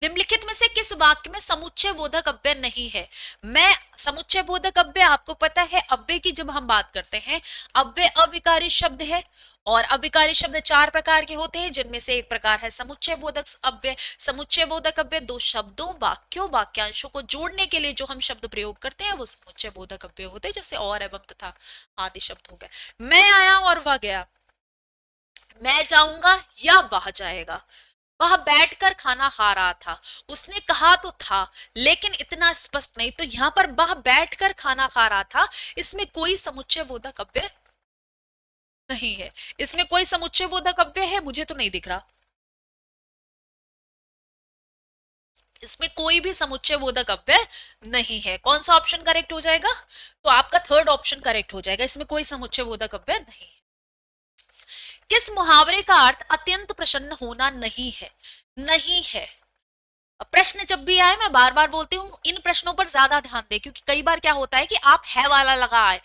निम्नलिखित में से किस वाक्य में समुच्चय बोधक अव्यय नहीं है? मैं समुच्चय बोधक अव्यय आपको पता है, अव्यय की जब हम बात करते हैं, अव्यय अविकारी शब्द है और अविकारी शब्द चार प्रकार के होते हैं, जिनमें से एक प्रकार है समुच्चय बोधक अव्यय। समुच्चय बोधक अव्यय दो शब्दों, वाक्यों, वाक्यांशों को जोड़ने के लिए जो हम शब्द प्रयोग करते हैं वो समुच्चय बोधक अव्यय होते हैं, जैसे और, एवं, तथा आदि शब्द हो गए। मैं आया और वह गया, मैं जाऊंगा या वह जाएगा, वह बैठकर खाना खा रहा था, उसने कहा तो था लेकिन इतना स्पष्ट नहीं, तो यहां पर वह बैठकर खाना खा रहा था, इसमें कोई समुच्चय बोधक अव्यय नहीं है। इसमें कोई समुच्चय बोधक अव्यय है? मुझे तो नहीं दिख रहा। इसमें कोई भी समुच्चय बोधक अव्यय नहीं है। कौन सा ऑप्शन करेक्ट हो जाएगा? तो आपका थर्ड ऑप्शन करेक्ट हो जाएगा, इसमें कोई समुच्चय बोधक अव्यय नहीं है। किस मुहावरे का अर्थ अत्यंत प्रसन्न होना नहीं है? नहीं है। प्रश्न जब भी आए, मैं बार बार बोलती हूँ इन प्रश्नों पर ज्यादा ध्यान दें, क्योंकि कई बार क्या होता है कि आप है वाला लगा आए,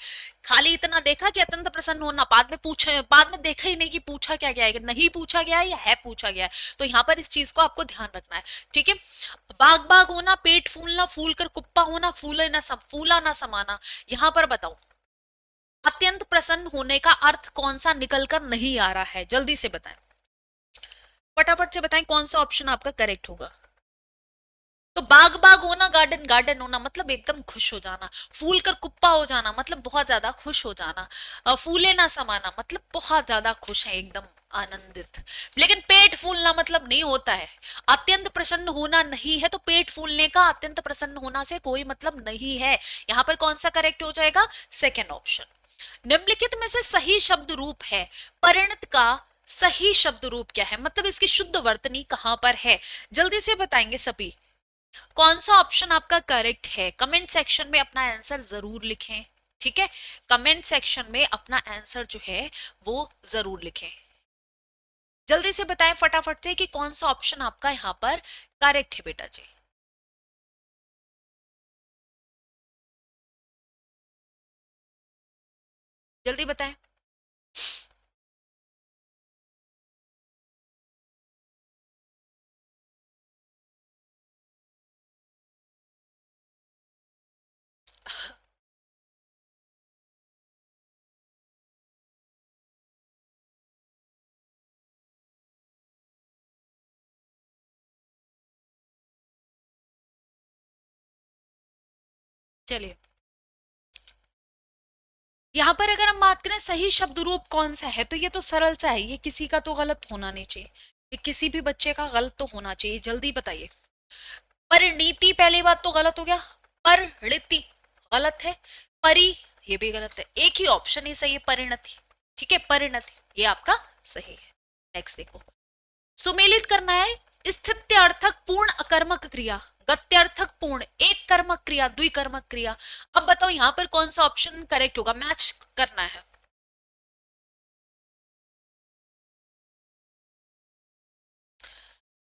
खाली इतना देखा कि अत्यंत प्रसन्न होना, बाद में पूछे, बाद में देखा ही नहीं कि पूछा क्या गया है, नहीं पूछा गया है या है पूछा गया है। तो यहाँ पर इस चीज को आपको ध्यान रखना है। ठीक है, बाग बाग होना, पेट फूलना, फूल कर कुप्पा होना, फूले ना फूला ना समाना। यहाँ पर बताओ अत्यंत प्रसन्न होने का अर्थ कौन सा निकल कर नहीं आ रहा है? जल्दी से बताएं, फटाफट से बताएं कौन सा ऑप्शन आपका करेक्ट होगा। तो बाग बाग होना, गार्डन गार्डन होना मतलब एकदम खुश हो जाना, फूल कर कुप्पा हो जाना मतलब बहुत ज्यादा खुश हो जाना, फूले ना समाना मतलब बहुत ज्यादा खुश है, एकदम आनंदित। लेकिन पेट फूलना मतलब नहीं होता है। अत्यंत प्रसन्न होना नहीं है तो पेट फूलने का अत्यंत प्रसन्न होना से कोई मतलब नहीं है। यहाँ पर कौन सा करेक्ट हो जाएगा? Second option. निम्नलिखित में से सही शब्द रूप है, परिणत का सही शब्द रूप क्या है? मतलब इसकी शुद्ध वर्तनी कहां पर है? जल्दी से बताएंगे सभी। कौन सा ऑप्शन आपका करेक्ट है? कमेंट सेक्शन में अपना आंसर जरूर लिखें, ठीक है? कमेंट सेक्शन में अपना आंसर जो है वो जरूर लिखें। जल्दी से बताएं फटाफट से कि कौन सा ऑप्शन आपका यहाँ पर करेक्ट है बेटा जी। जल्दी बताएं। चलिए, यहाँ पर अगर हम बात करें सही शब्द रूप कौन सा है, तो ये तो सरल सा है, ये किसी का तो गलत होना नहीं चाहिए, ये किसी भी बच्चे का गलत तो होना चाहिए। जल्दी बताइए। परिणीति, पहली बात तो गलत हो गया, परिणीति गलत है, परि ये भी गलत है, एक ही ऑप्शन ही सही है, परिणति, ठीक है, परिणति ये आपका सही है। नेक्स्ट देखो, सुमेलित करना है स्थित्यर्थक पूर्ण अकर्मक क्रिया, गत्यर्थक पूर्ण एक कर्मक क्रिया, द्विकर्मक क्रिया। अब बताओ यहाँ पर कौन सा ऑप्शन करेक्ट होगा, मैच करना है।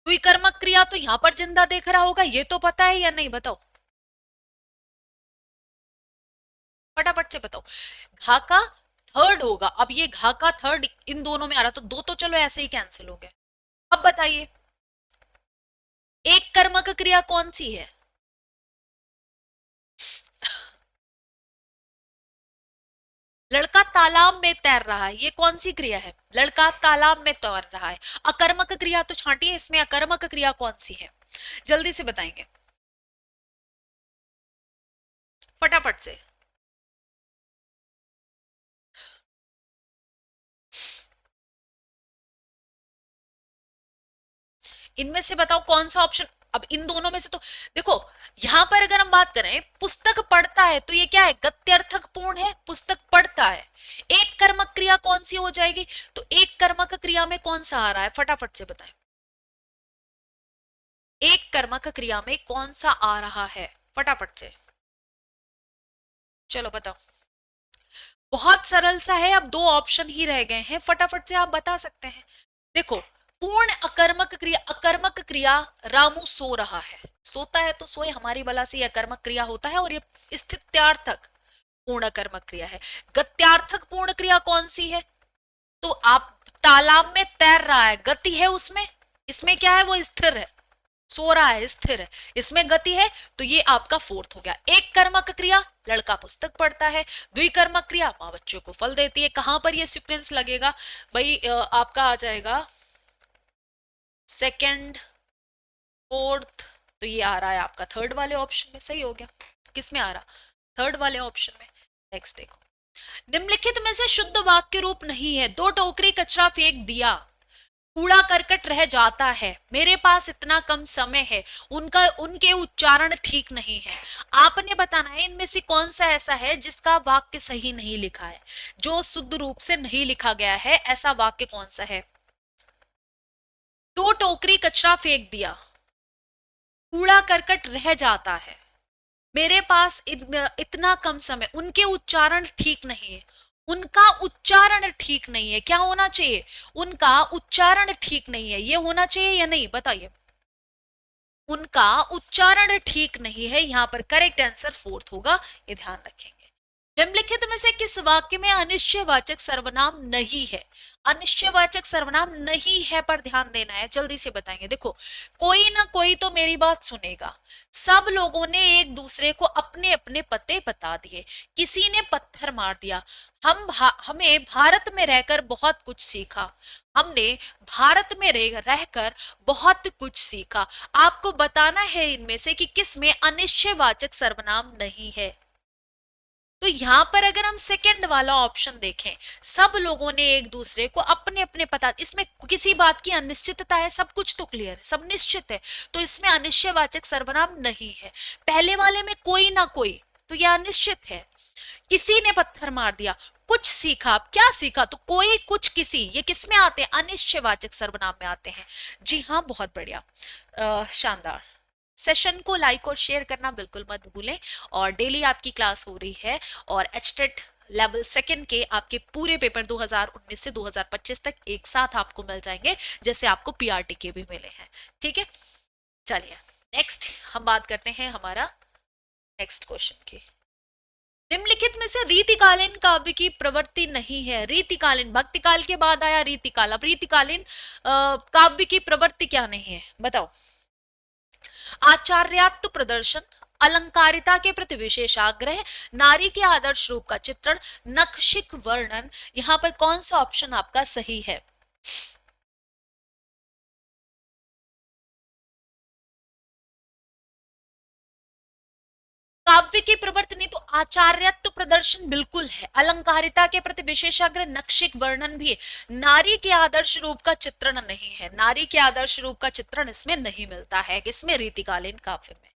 द्विकर्मक क्रिया तो यहाँ पर जिंदा देख रहा होगा, ये तो पता है या नहीं, बताओ फटाफट से बताओ। घा का थर्ड होगा, अब ये घा का थर्ड इन दोनों में आ रहा, तो दो तो चलो ऐसे ही कैंसिल हो गए। अब बताइए एक कर्मक क्रिया कौन सी है? लड़का तालाब में तैर रहा है, ये कौन सी क्रिया है? लड़का तालाब में तैर रहा है। अकर्मक क्रिया तो छांटिए, इसमें अकर्मक क्रिया कौन सी है? जल्दी से बताएंगे फटाफट से। इनमें से बताओ कौन सा ऑप्शन। अब इन दोनों में से तो देखो, यहां पर अगर हम बात करें पुस्तक पढ़ता है, तो ये क्या है, गत्यर्थक पूर्ण है, पुस्तक पढ़ता है। एक कर्मक क्रिया कौन सी हो जाएगी? तो एक कर्मक क्रिया में कौन सा आ रहा है, फटाफट से बताएं। एक कर्मक क्रिया में कौन सा आ रहा है, फटाफट से चलो बताओ। बहुत सरल सा है, अब दो ऑप्शन ही रह गए हैं, फटाफट से आप बता सकते हैं। देखो, पूर्ण अकर्मक क्रिया, अकर्मक क्रिया रामू सो रहा है, सोता है तो सोए हमारी बला से, यह अकर्मक क्रिया होता है, और ये स्थित्यार्थक पूर्ण अकर्मक क्रिया है। गत्यार्थक पूर्ण क्रिया कौन सी है? तो आप तालाब में तैर रहा है, गति है उसमें, इसमें क्या है, वो स्थिर है, सो रहा है, स्थिर है, इसमें गति है, तो ये आपका फोर्थ हो गया। एक कर्मक क्रिया, लड़का पुस्तक पढ़ता है। द्विकर्मक क्रिया, माँ बच्चों को फल देती है। कहां पर ये सीक्वेंस लगेगा भाई? आपका आ जाएगा सेकंड, फोर्थ, तो ये आ रहा है आपका थर्ड वाले ऑप्शन में, सही हो गया। किस में आ रहा? थर्ड वाले ऑप्शन में। नेक्स्ट देखो, निम्नलिखित में से शुद्ध वाक्य रूप नहीं है। दो टोकरी कचरा फेंक दिया, कूड़ा करकट रह जाता है, मेरे पास इतना कम समय है, उनका उनके उच्चारण ठीक नहीं है। आपने बताना है इनमें से कौन सा ऐसा है जिसका वाक्य सही नहीं लिखा है, जो शुद्ध रूप से नहीं लिखा गया है, ऐसा वाक्य कौन सा है? दो टोकरी कचरा फेंक दिया, कूड़ा करकट रह जाता है, मेरे पास इतना कम समय, उनके उच्चारण ठीक नहीं है। उनका उच्चारण ठीक नहीं है, क्या होना चाहिए? उनका उच्चारण ठीक नहीं है, ये होना चाहिए या नहीं, बताइए। उनका उच्चारण ठीक नहीं है, यहां पर करेक्ट आंसर फोर्थ होगा, ये ध्यान रखेंगे। निम्नलिखित में से किस वाक्य में अनिश्चयवाचक सर्वनाम नहीं है? अनिश्चयवाचक सर्वनाम नहीं है पर ध्यान देना है, जल्दी से बताएंगे। देखो, कोई ना कोई तो मेरी बात सुनेगा। सब लोगों ने एक दूसरे को अपने अपने पते बता दिए, किसी ने पत्थर मार दिया। हमें भारत में रहकर बहुत कुछ सीखा, हमने भारत में रहकर बहुत कुछ सीखा। आपको बताना है इनमें से कि किस में अनिश्चयवाचक सर्वनाम नहीं है। तो यहां पर अगर हम सेकंड वाला ऑप्शन देखें, सब लोगों ने एक दूसरे को अपने अपने पता, इसमें किसी बात की अनिश्चितता है, सब कुछ तो क्लियर है, सब निश्चित है, तो इसमें अनिश्चयवाचक सर्वनाम नहीं है। पहले वाले में कोई ना कोई, तो यह अनिश्चित है। किसी ने पत्थर मार दिया, कुछ सीखा, आप क्या सीखा, तो कोई कुछ किसी, ये किस में आते हैं? अनिश्चयवाचक सर्वनाम में आते हैं। जी हाँ, बहुत बढ़िया, शानदार। सेशन को लाइक और शेयर करना बिल्कुल मत भूलें। और डेली आपकी क्लास हो रही है और एचटेट लेवल सेकंड के आपके पूरे पेपर 2019 से 2025 तक एक साथ आपको मिल जाएंगे, जैसे आपको पीआरटी के भी मिले हैं। ठीक है, चलिए नेक्स्ट हम बात करते हैं हमारा नेक्स्ट क्वेश्चन की। निम्नलिखित में से रीतिकालीन काव्य की प्रवृत्ति नहीं है। रीतिकालीन, भक्तिकाल के बाद आया रीतिकाल, अब रीतिकालीन काव्य की प्रवृत्ति क्या नहीं है बताओ। आचार्यत्व प्रदर्शन, अलंकारिता के प्रति विशेष आग्रह, नारी के आदर्श रूप का चित्रण, नखशिख वर्णन। यहां पर कौन सा ऑप्शन आपका सही है? काव्य की प्रवृत्ति नहीं तो आचार्यत्व प्रदर्शन बिल्कुल है, अलंकारिता के प्रति विशेषाग्रह, नक्शिक वर्णन भी है, नारी के आदर्श रूप का चित्रण नहीं है। नारी के आदर्श रूप का चित्रण इसमें नहीं मिलता है, किसमें? रीतिकालीन काव्य में।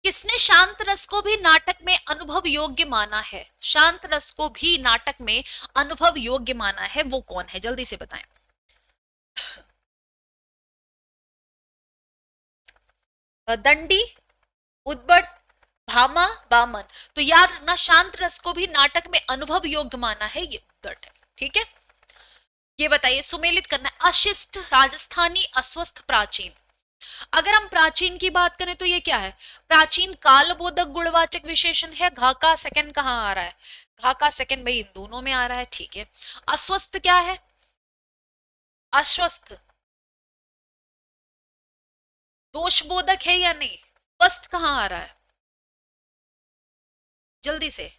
किसने शांत रस को भी नाटक में अनुभव योग्य माना है? शांत रस को भी नाटक में अनुभव योग्य माना है, वो कौन है? जल्दी से बताएं। दंडी, उद्भट, भामा, बामन। तो याद रखना शांत रस को भी नाटक में अनुभव योग्य माना है, ये उद्भट है। ठीक है, ये बताइए, सुमेलित करना है। अशिष्ट, राजस्थानी, अस्वस्थ, प्राचीन। अगर हम प्राचीन की बात करें तो ये क्या है? प्राचीन कालबोधक गुणवाचक विशेषण है। घा का सेकंड कहाँ आ रहा है? घा का सेकंड भाई इन दोनों में आ रहा है। ठीक है, अस्वस्थ क्या है? अस्वस्थ दोषबोधक है या नहीं? स्वस्थ कहाँ आ रहा है? जल्दी से,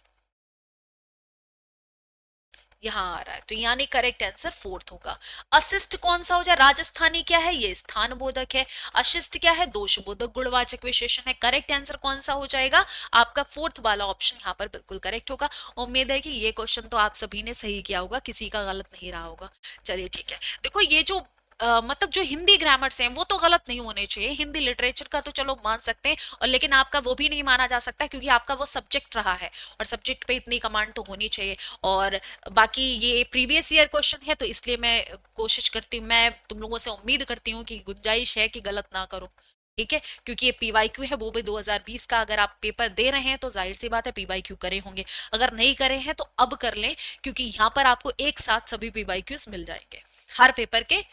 यहाँ आ रहा है, तो यानी करेक्ट आंसर फोर्थ होगा। अशिष्ट कौन सा हो जाए? राजस्थानी क्या है? ये स्थान बोधक है। अशिष्ट क्या है? दोष बोधक गुणवाचक विशेषण है। करेक्ट आंसर कौन सा हो जाएगा? आपका फोर्थ वाला ऑप्शन यहाँ पर बिल्कुल करेक्ट होगा। उम्मीद है कि ये क्वेश्चन तो आप सभी ने सही किया होगा, किसी का गलत नहीं रहा होगा। चलिए ठीक है, देखो ये जो मतलब जो हिंदी ग्रामर्स हैं वो तो गलत नहीं होने चाहिए। हिंदी लिटरेचर का तो चलो मान सकते हैं, और लेकिन आपका वो भी नहीं माना जा सकता क्योंकि आपका वो सब्जेक्ट रहा है, और सब्जेक्ट पे इतनी कमांड तो होनी चाहिए। और बाकी ये प्रीवियस ईयर क्वेश्चन है तो इसलिए मैं कोशिश करती हूँ, मैं तुम लोगों से उम्मीद करती हूँ कि गुंजाइश है कि गलत ना करो। ठीक है, क्योंकि ये पीवाईक्यू है, वो भी 2020 का। अगर आप पेपर दे रहे हैं तो जाहिर सी बात है पीवाईक्यू करे होंगे, अगर नहीं करे हैं तो अब कर लें, क्योंकि यहाँ पर आपको एक साथ सभी पीवाईक्यूज मिल जाएंगे हर पेपर के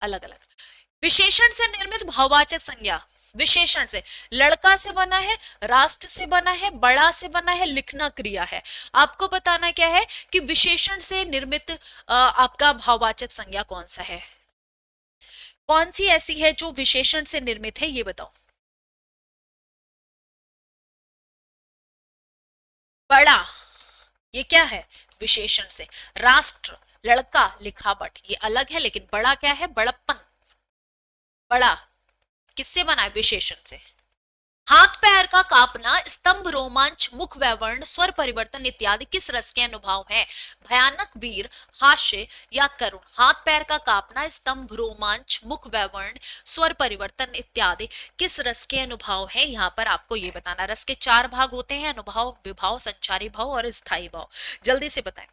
अलग अलग। विशेषण से निर्मित भाववाचक संज्ञा। विशेषण से, लड़का से बना है, राष्ट्र से बना है, बड़ा से बना है, लिखना क्रिया है। आपको बताना क्या है कि विशेषण से निर्मित आपका भाववाचक संज्ञा कौन सा है? कौन सी ऐसी है जो विशेषण से निर्मित है, ये बताओ। बड़ा, ये क्या है? विशेषण से। राष्ट्र, लड़का, लिखावट, ये अलग है, लेकिन बड़ा क्या है? बड़प्पन। बड़ा किससे बना है? विशेषण से। हाथ पैर का कांपना, स्तंभ, रोमांच, मुख व्यवर्ण, स्वर परिवर्तन इत्यादि किस रस के अनुभव है? भयानक, वीर, हास्य या करुण। हाथ पैर का कांपना, स्तंभ, रोमांच, मुख व्यवर्ण, स्वर परिवर्तन इत्यादि किस रस के अनुभव है? यहाँ पर आपको ये बताना। रस के चार भाग होते हैं, अनुभव, विभाव, संचारी भाव और स्थायी भाव। जल्दी से बताएं।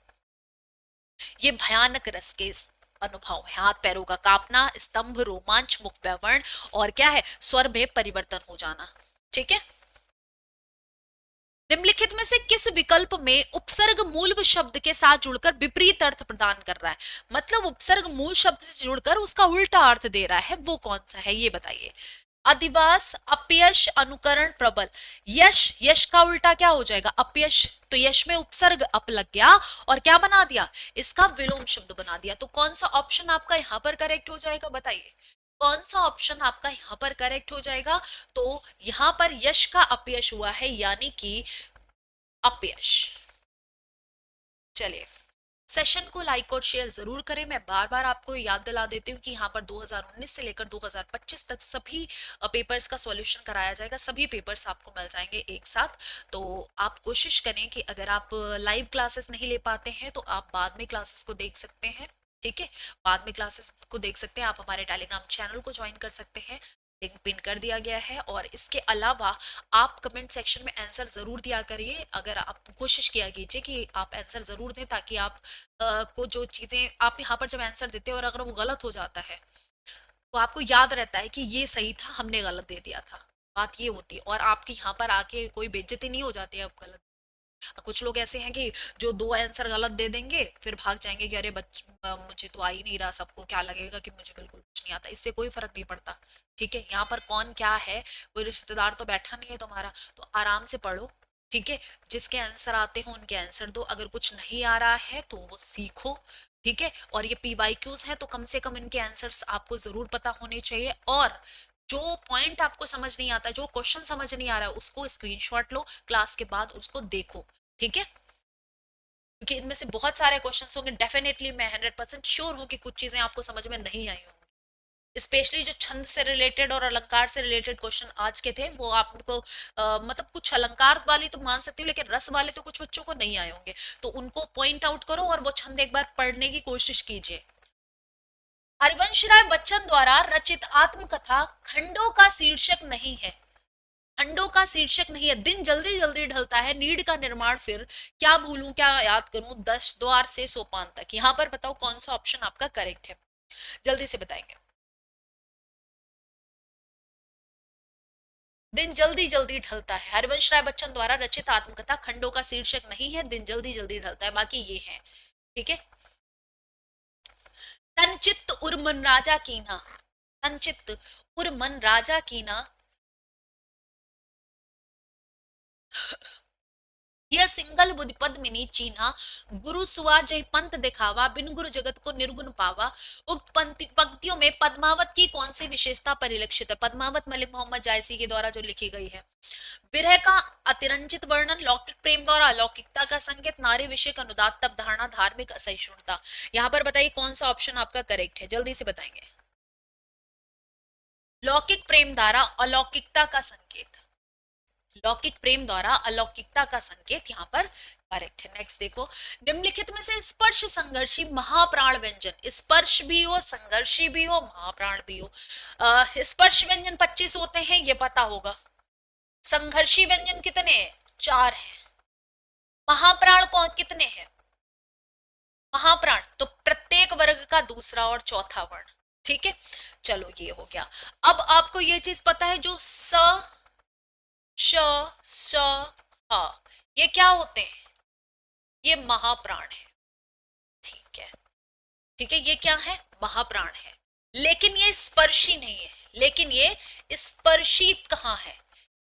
ये भयानक रस के अनुभव है। हाथ पैरों का कांपना, स्तंभ, रोमांच, मुख व्यवर्ण और क्या है? स्वर में परिवर्तन हो जाना। ठीक है, निम्नलिखित में से किस विकल्प में उपसर्ग मूल शब्द के साथ जुड़कर विपरीत अर्थ प्रदान कर रहा है? मतलब उपसर्ग मूल शब्द से जुड़कर उसका उल्टा अर्थ दे रहा है, वो कौन सा है ये बताइए। अधिवास, अपयश, अनुकरण, प्रबल। यश, यश का उल्टा क्या हो जाएगा? अपयश। तो यश में उपसर्ग अप लग गया और क्या बना दिया? इसका विलोम शब्द बना दिया। तो कौन सा ऑप्शन आपका यहाँ पर करेक्ट हो जाएगा बताइए? कौन सा ऑप्शन आपका यहाँ पर करेक्ट हो जाएगा? तो यहाँ पर यश का अपयश हुआ है, यानी कि अपयश। चलिए, सेशन को लाइक और शेयर जरूर करें। मैं बार बार आपको याद दिला देती हूँ कि यहाँ पर 2019 से लेकर 2025 तक सभी पेपर्स का सॉल्यूशन कराया जाएगा। सभी पेपर्स आपको मिल जाएंगे एक साथ। तो आप कोशिश करें कि अगर आप लाइव क्लासेस नहीं ले पाते हैं तो आप बाद में क्लासेस को देख सकते हैं। ठीक है, बाद में क्लासेस को देख सकते हैं। आप हमारे टेलीग्राम चैनल को ज्वाइन कर सकते हैं, लिंक पिन कर दिया गया है। और इसके अलावा आप कमेंट सेक्शन में आंसर जरूर दिया करिए। अगर आप कोशिश किया कीजिए कि आप आंसर जरूर दें, ताकि आप को जो चीजें आप यहाँ पर जब आंसर देते हैं और अगर वो गलत हो जाता है तो आपको याद रहता है कि ये सही था, हमने गलत दे दिया था। बात ये होती है, और आपके यहाँ पर आके कोई बेइज्जती नहीं हो जाती है अब गलत। कुछ लोग ऐसे हैं कि जो दो आंसर गलत दे देंगे फिर भाग जाएंगे कि अरे मुझे तो आ ही नहीं रहा, सबको क्या लगेगा कि मुझे बिल्कुल कुछ नहीं आता। इससे कोई फर्क नहीं पड़ता। ठीक है, यहाँ पर कौन क्या है, कोई रिश्तेदार तो बैठा नहीं है तुम्हारा, तो आराम से पढ़ो। ठीक है, जिसके आंसर आते हो उनके आंसर दो, अगर कुछ नहीं आ रहा है तो वो सीखो। ठीक है, और ये PYQs है तो कम से कम इनके आंसर्स आपको जरूर पता होने चाहिए। और जो पॉइंट आपको समझ नहीं आता, जो क्वेश्चन समझ नहीं आ रहा है, उसको स्क्रीनशॉट लो, क्लास के बाद उसको देखो। ठीक है, क्योंकि इनमें से बहुत सारे क्वेश्चंस होंगे, डेफिनेटली मैं 100% श्योर हूँ कि कुछ चीजें आपको समझ में नहीं आई होंगी। स्पेशली जो छंद से रिलेटेड और अलंकार से रिलेटेड क्वेश्चन आज के थे, वो आपको मतलब कुछ अलंकार वाली तो मान सकती हूँ, लेकिन रस वाले तो कुछ बच्चों को नहीं आए होंगे, तो उनको पॉइंट आउट करो और वो छंद एक बार पढ़ने की कोशिश कीजिए। हरिवंश राय बच्चन द्वारा रचित आत्मकथा खंडों का शीर्षक नहीं है। खंडों का शीर्षक नहीं है। दिन जल्दी जल्दी ढलता है, नीड का निर्माण फिर, क्या भूलूं क्या याद करूं, 10 द्वार से सोपान तक। यहां पर बताओ कौन सा ऑप्शन आपका करेक्ट है, जल्दी से बताएंगे। दिन जल्दी जल्दी ढलता है, हरिवंश राय बच्चन द्वारा रचित आत्मकथा खंडों का शीर्षक नहीं है, दिन जल्दी जल्दी ढलता है, बाकी ये है। ठीक है, तनचित उर्मन राजा कीना, तनचित उर्मन राजा कीना, यह सिंगल बुद्धि पद्मिनी चीन्हा, गुरु सुआ जय पंथ दिखावा, बिन गुरु जगत को निर्गुण पावा। उक्त पंक्तियों में पद्मावत की कौन सी विशेषता परिलक्षित है? पद्मावत मलिक मोहम्मद जायसी के द्वारा जो लिखी गई है। विरह का अतिरंजित वर्णन, लौकिक प्रेम द्वारा अलौकिकता का संकेत, नारी विषय अनुदात तब धारणा, धार्मिक असहिष्णुता। यहाँ पर बताइए कौन सा ऑप्शन आपका करेक्ट है, जल्दी से बताएंगे। लौकिक प्रेम द्वारा अलौकिकता का संकेत, लौकिक प्रेम द्वारा अलौकिकता का संकेत यहाँ पर करेक्ट है। नेक्स्ट देखो, निम्नलिखित में से स्पर्श संघर्षी महाप्राण व्यंजन, स्पर्श भी हो संघर्षी भी हो महाप्राण भी हो। स्पर्श व्यंजन 25 होते हैं, ये पता होगा। संघर्षी व्यंजन कितने हैं? 4 हैं। महाप्राण कौन कितने हैं? महाप्राण तो प्रत्येक वर्ग का दूसरा और चौथा वर्ण। ठीक है, चलो ये हो गया। अब आपको ये चीज पता है, जो स श स ह, ये क्या होते हैं? ये महाप्राण है। ठीक है, ठीक है, ये क्या है? महाप्राण है। लेकिन ये स्पर्शी नहीं है, लेकिन ये स्पर्शित कहाँ है?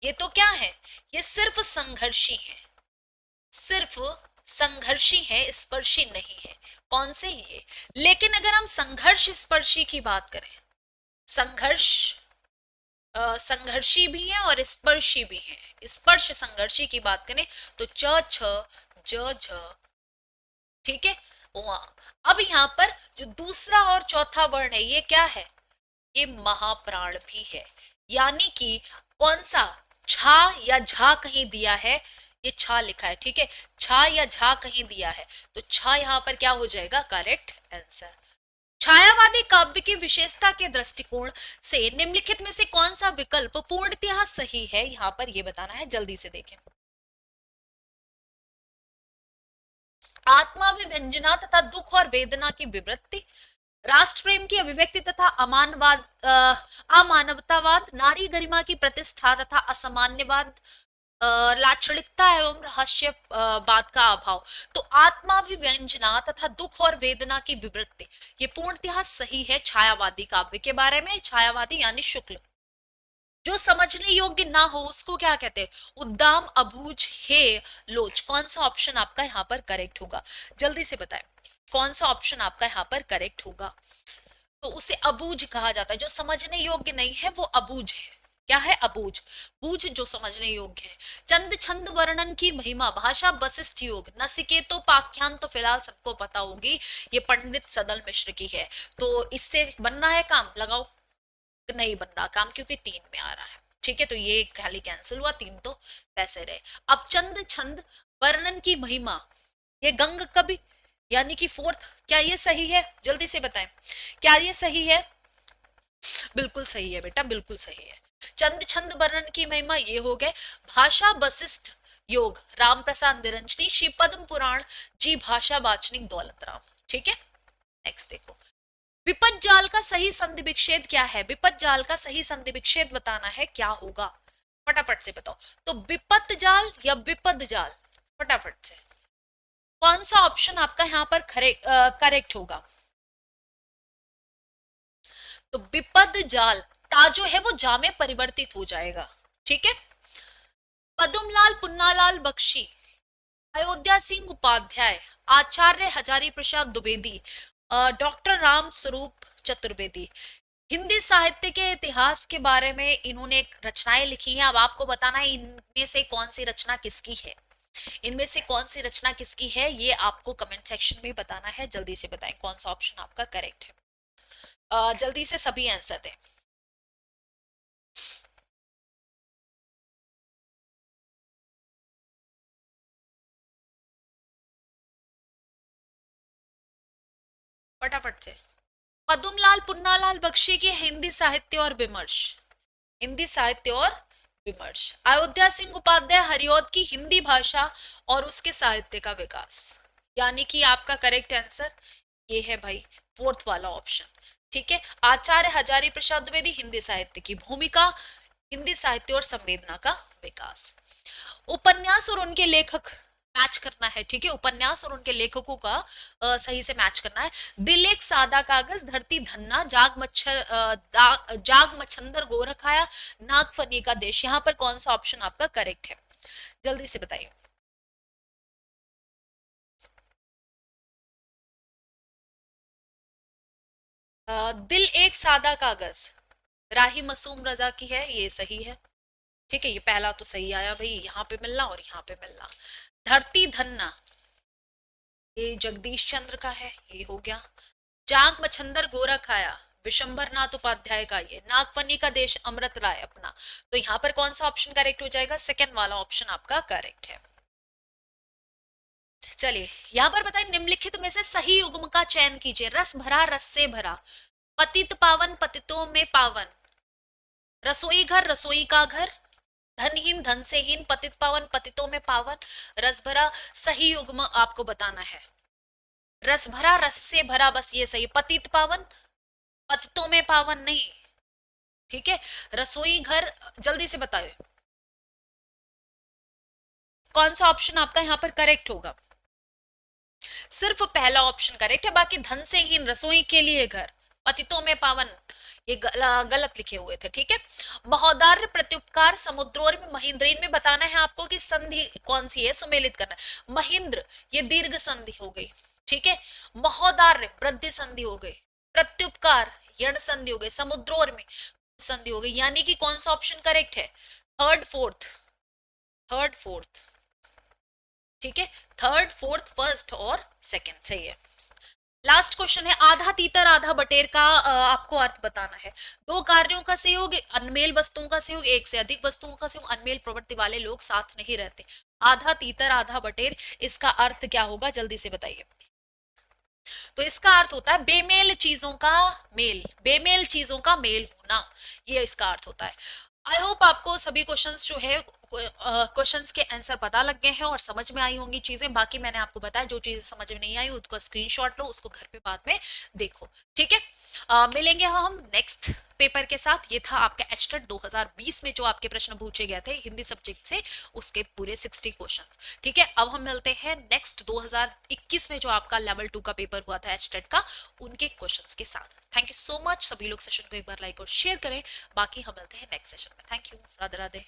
ये तो क्या है? ये सिर्फ संघर्षी है, सिर्फ संघर्षी है, स्पर्शी नहीं है। कौन से ये? लेकिन अगर हम संघर्ष स्पर्शी की बात करें, संघर्ष संघर्षी भी है और स्पर्शी भी है, स्पर्श संघर्षी की बात करें तो च छ ज झ। ठीक है, अब यहाँ पर जो दूसरा और चौथा वर्ण है, ये क्या है? ये महाप्राण भी है। यानी कि कौन सा? छा या झा कहीं दिया है, ये छा लिखा है। ठीक है, छा या झा कहीं दिया है, तो छा यहाँ पर क्या हो जाएगा? Correct answer. छायावादी काव्य की विशेषता के दृष्टिकोण से निम्नलिखित में से कौन सा विकल्प पूर्णतः सही है? यहां पर यह बताना है, जल्दी से देखें। आत्माभिव्यंजना तथा दुख और वेदना की विवृत्ति, राष्ट्र प्रेम की अभिव्यक्ति तथा अमानवाद अमानवतावाद, नारी गरिमा की प्रतिष्ठा तथा असामान्यवाद, लाक्षणिकता एवं रहस्यवाद का अभाव। तो आत्माभिव्यंजना तथा दुख और वेदना की विवृत्ति, ये पूर्णतः सही है छायावादी काव्य के बारे में। छायावादी यानी शुक्ल। जो समझने योग्य ना हो उसको क्या कहते हैं? उद्दाम अबूझ हे लोच। कौन सा ऑप्शन आपका यहाँ पर करेक्ट होगा, जल्दी से बताएं कौन सा ऑप्शन आपका यहाँ पर करेक्ट होगा? तो उसे अबूझ कहा जाता है, जो समझने योग्य नहीं है वो अबूझ है। क्या है? अबूझ। बूझ जो समझने योग्य है। चंद छंद वर्णन की महिमा, भाषा वशिष्ठ योग, नसिकेतो पाख्यान तो फिलहाल सबको पता होगी, ये पंडित सदल मिश्र की है। तो इससे बनना है काम, लगाओ। नहीं बन रहा काम क्योंकि 3 में आ रहा है। ठीक है, तो ये खाली कैंसिल हुआ, 3 तो वैसे रहे। अब चंद छंद वर्णन की महिमा, ये गंग कवि यानी कि 4th, क्या ये सही है? जल्दी से बताएं, क्या ये सही है? बिल्कुल सही है बेटा, बिल्कुल सही है। चंद छंद वर्णन की महिमा ये हो गए। भाषा वशिष्ठ योग, राम प्रसाद निरंजनी, श्री पद्म पुराण जी, भाषा वाचनिक दौलत राम। ठीक है, नेक्स्ट देखो, विपद जाल का सही संधि विच्छेद क्या है? विपद जाल का सही संधि विच्छेद बताना है, क्या होगा? फटाफट से बताओ। तो विपद जाल या विपद जाल, फटाफट से कौन सा ऑप्शन आपका यहाँ पर करेक्ट होगा? तो विपद जाल, ता जो है वो जा में परिवर्तित हो जाएगा, ठीक है। पदुमलाल पुन्नालाल बख्शी, अयोध्या सिंह उपाध्याय, आचार्य हजारी प्रसाद द्विवेदी, डॉक्टर राम स्वरूप चतुर्वेदी। हिंदी साहित्य के इतिहास के बारे में इन्होंने रचनाएं लिखी हैं। अब आपको बताना है इनमें से कौन सी रचना किसकी है, इनमें से कौन सी रचना किसकी है, ये आपको कमेंट सेक्शन में बताना है। जल्दी से बताएं कौन सा ऑप्शन आपका करेक्ट है। जल्दी से सभी आंसर दें। फटाफट से। पद्मलाल पुन्नालाल बख्शी की हिंदी साहित्य और विमर्श, हिंदी साहित्य और विमर्श। अयोध्या सिंह उपाध्याय हरिऔध की हिंदी भाषा और उसके साहित्य का विकास। यानी कि आपका करेक्ट आंसर ये है भाई, फोर्थ वाला ऑप्शन, ठीक है। आचार्य हजारी प्रसाद द्विवेदी, हिंदी साहित्य की भूमिका, हिंदी साहित्य और संवेदना का विकास। उपन्यास और उनके लेखक मैच करना है, ठीक है। उपन्यास और उनके लेखकों का सही से मैच करना है। दिल एक सादा कागज, धरती धन्ना, जाग मच्छंदर गोरख आया, नागफनी का देश। यहाँ पर कौन सा ऑप्शन आपका करेक्ट है? जल्दी से बताइए। दिल एक सादा कागज राही मासूम रजा की है, ये सही है, ठीक है। ये पहला तो सही आया भाई, यहाँ पे मिलना और यहाँ पे मिलना। धरती धन्ना ये जगदीश चंद्र का है, ये हो गया। जाग मच्छंदर गोरख आया विशंबर नाथ उपाध्याय का, ये नागफनी का देश अमृत राय अपना। तो यहाँ पर कौन सा ऑप्शन करेक्ट हो जाएगा? सेकेंड वाला ऑप्शन आपका करेक्ट है। चलिए यहाँ पर बताइए, निम्नलिखित में से सही युग्म का चयन कीजिए। रस भरा रस से भरा, पतित पावन पतितों में पावन, रसोई घर रसोई का घर, धनहीन धन से हीन, पतित पावन पतितों में पावन, रस भरा। सही युग्म आपको बताना है। रस भरा रस से भरा, बस ये सही। पतित पावन पतितों में पावन नहीं, ठीक है। रसोई घर, जल्दी से बताओ कौन सा ऑप्शन आपका यहाँ पर करेक्ट होगा? सिर्फ पहला ऑप्शन करेक्ट है, बाकी धन से हीन, रसोई के लिए घर, पतितों में पावन ये गलत लिखे हुए थे, ठीक है। महोदार्य प्रत्युपकार समुद्रोर में महेंद्रेन में बताना है आपको कि संधि कौन सी है, सुमेलित करना है। महेंद्र ये दीर्घ संधि हो गई, ठीक है। महोदार्य वृद्धि संधि हो गई, प्रत्युपकार यण संधि हो गई, समुद्रोर में संधि हो गई। यानी कि कौन सा ऑप्शन करेक्ट है? थर्ड फोर्थ, थर्ड फोर्थ, ठीक है। थर्ड फोर्थ फर्स्ट और सेकंड सही है। लास्ट क्वेश्चन है, आधा तीतर आधा बटेर का आपको अर्थ बताना है। दो कार्यों का सहयोग, अनमेल वस्तुओं का सहयोग, एक से अधिक वस्तुओं का सहयोग, अनमेल प्रवृत्ति वाले लोग साथ नहीं रहते। आधा तीतर आधा बटेर, इसका अर्थ क्या होगा? जल्दी से बताइए। तो इसका अर्थ होता है बेमेल चीजों का मेल, बेमेल चीजों का मेल होना, ये इसका अर्थ होता है। आई होप आपको सभी क्वेश्चंस जो है क्वेश्चंस के आंसर पता लग गए हैं और समझ में आई होंगी चीजें। बाकी मैंने आपको बताया जो चीजें समझ में नहीं आई उसको स्क्रीनशॉट लो, उसको घर पे बाद में देखो, ठीक है। मिलेंगे हम नेक्स्ट पेपर के साथ। ये था आपका एचटेट 2020 में जो आपके प्रश्न पूछे गए थे हिंदी सब्जेक्ट से, उसके पूरे 60 क्वेश्चन, ठीक है। अब हम मिलते हैं नेक्स्ट 2021 में जो आपका लेवल 2 का पेपर हुआ था एचटेट का, उनके क्वेश्चंस के साथ। Thank you so much. सभी लोग सेशन को एक बार लाइक और शेयर करें। बाकी हम मिलते हैं नेक्स्ट सेशन में। Thank you. राधे राधे।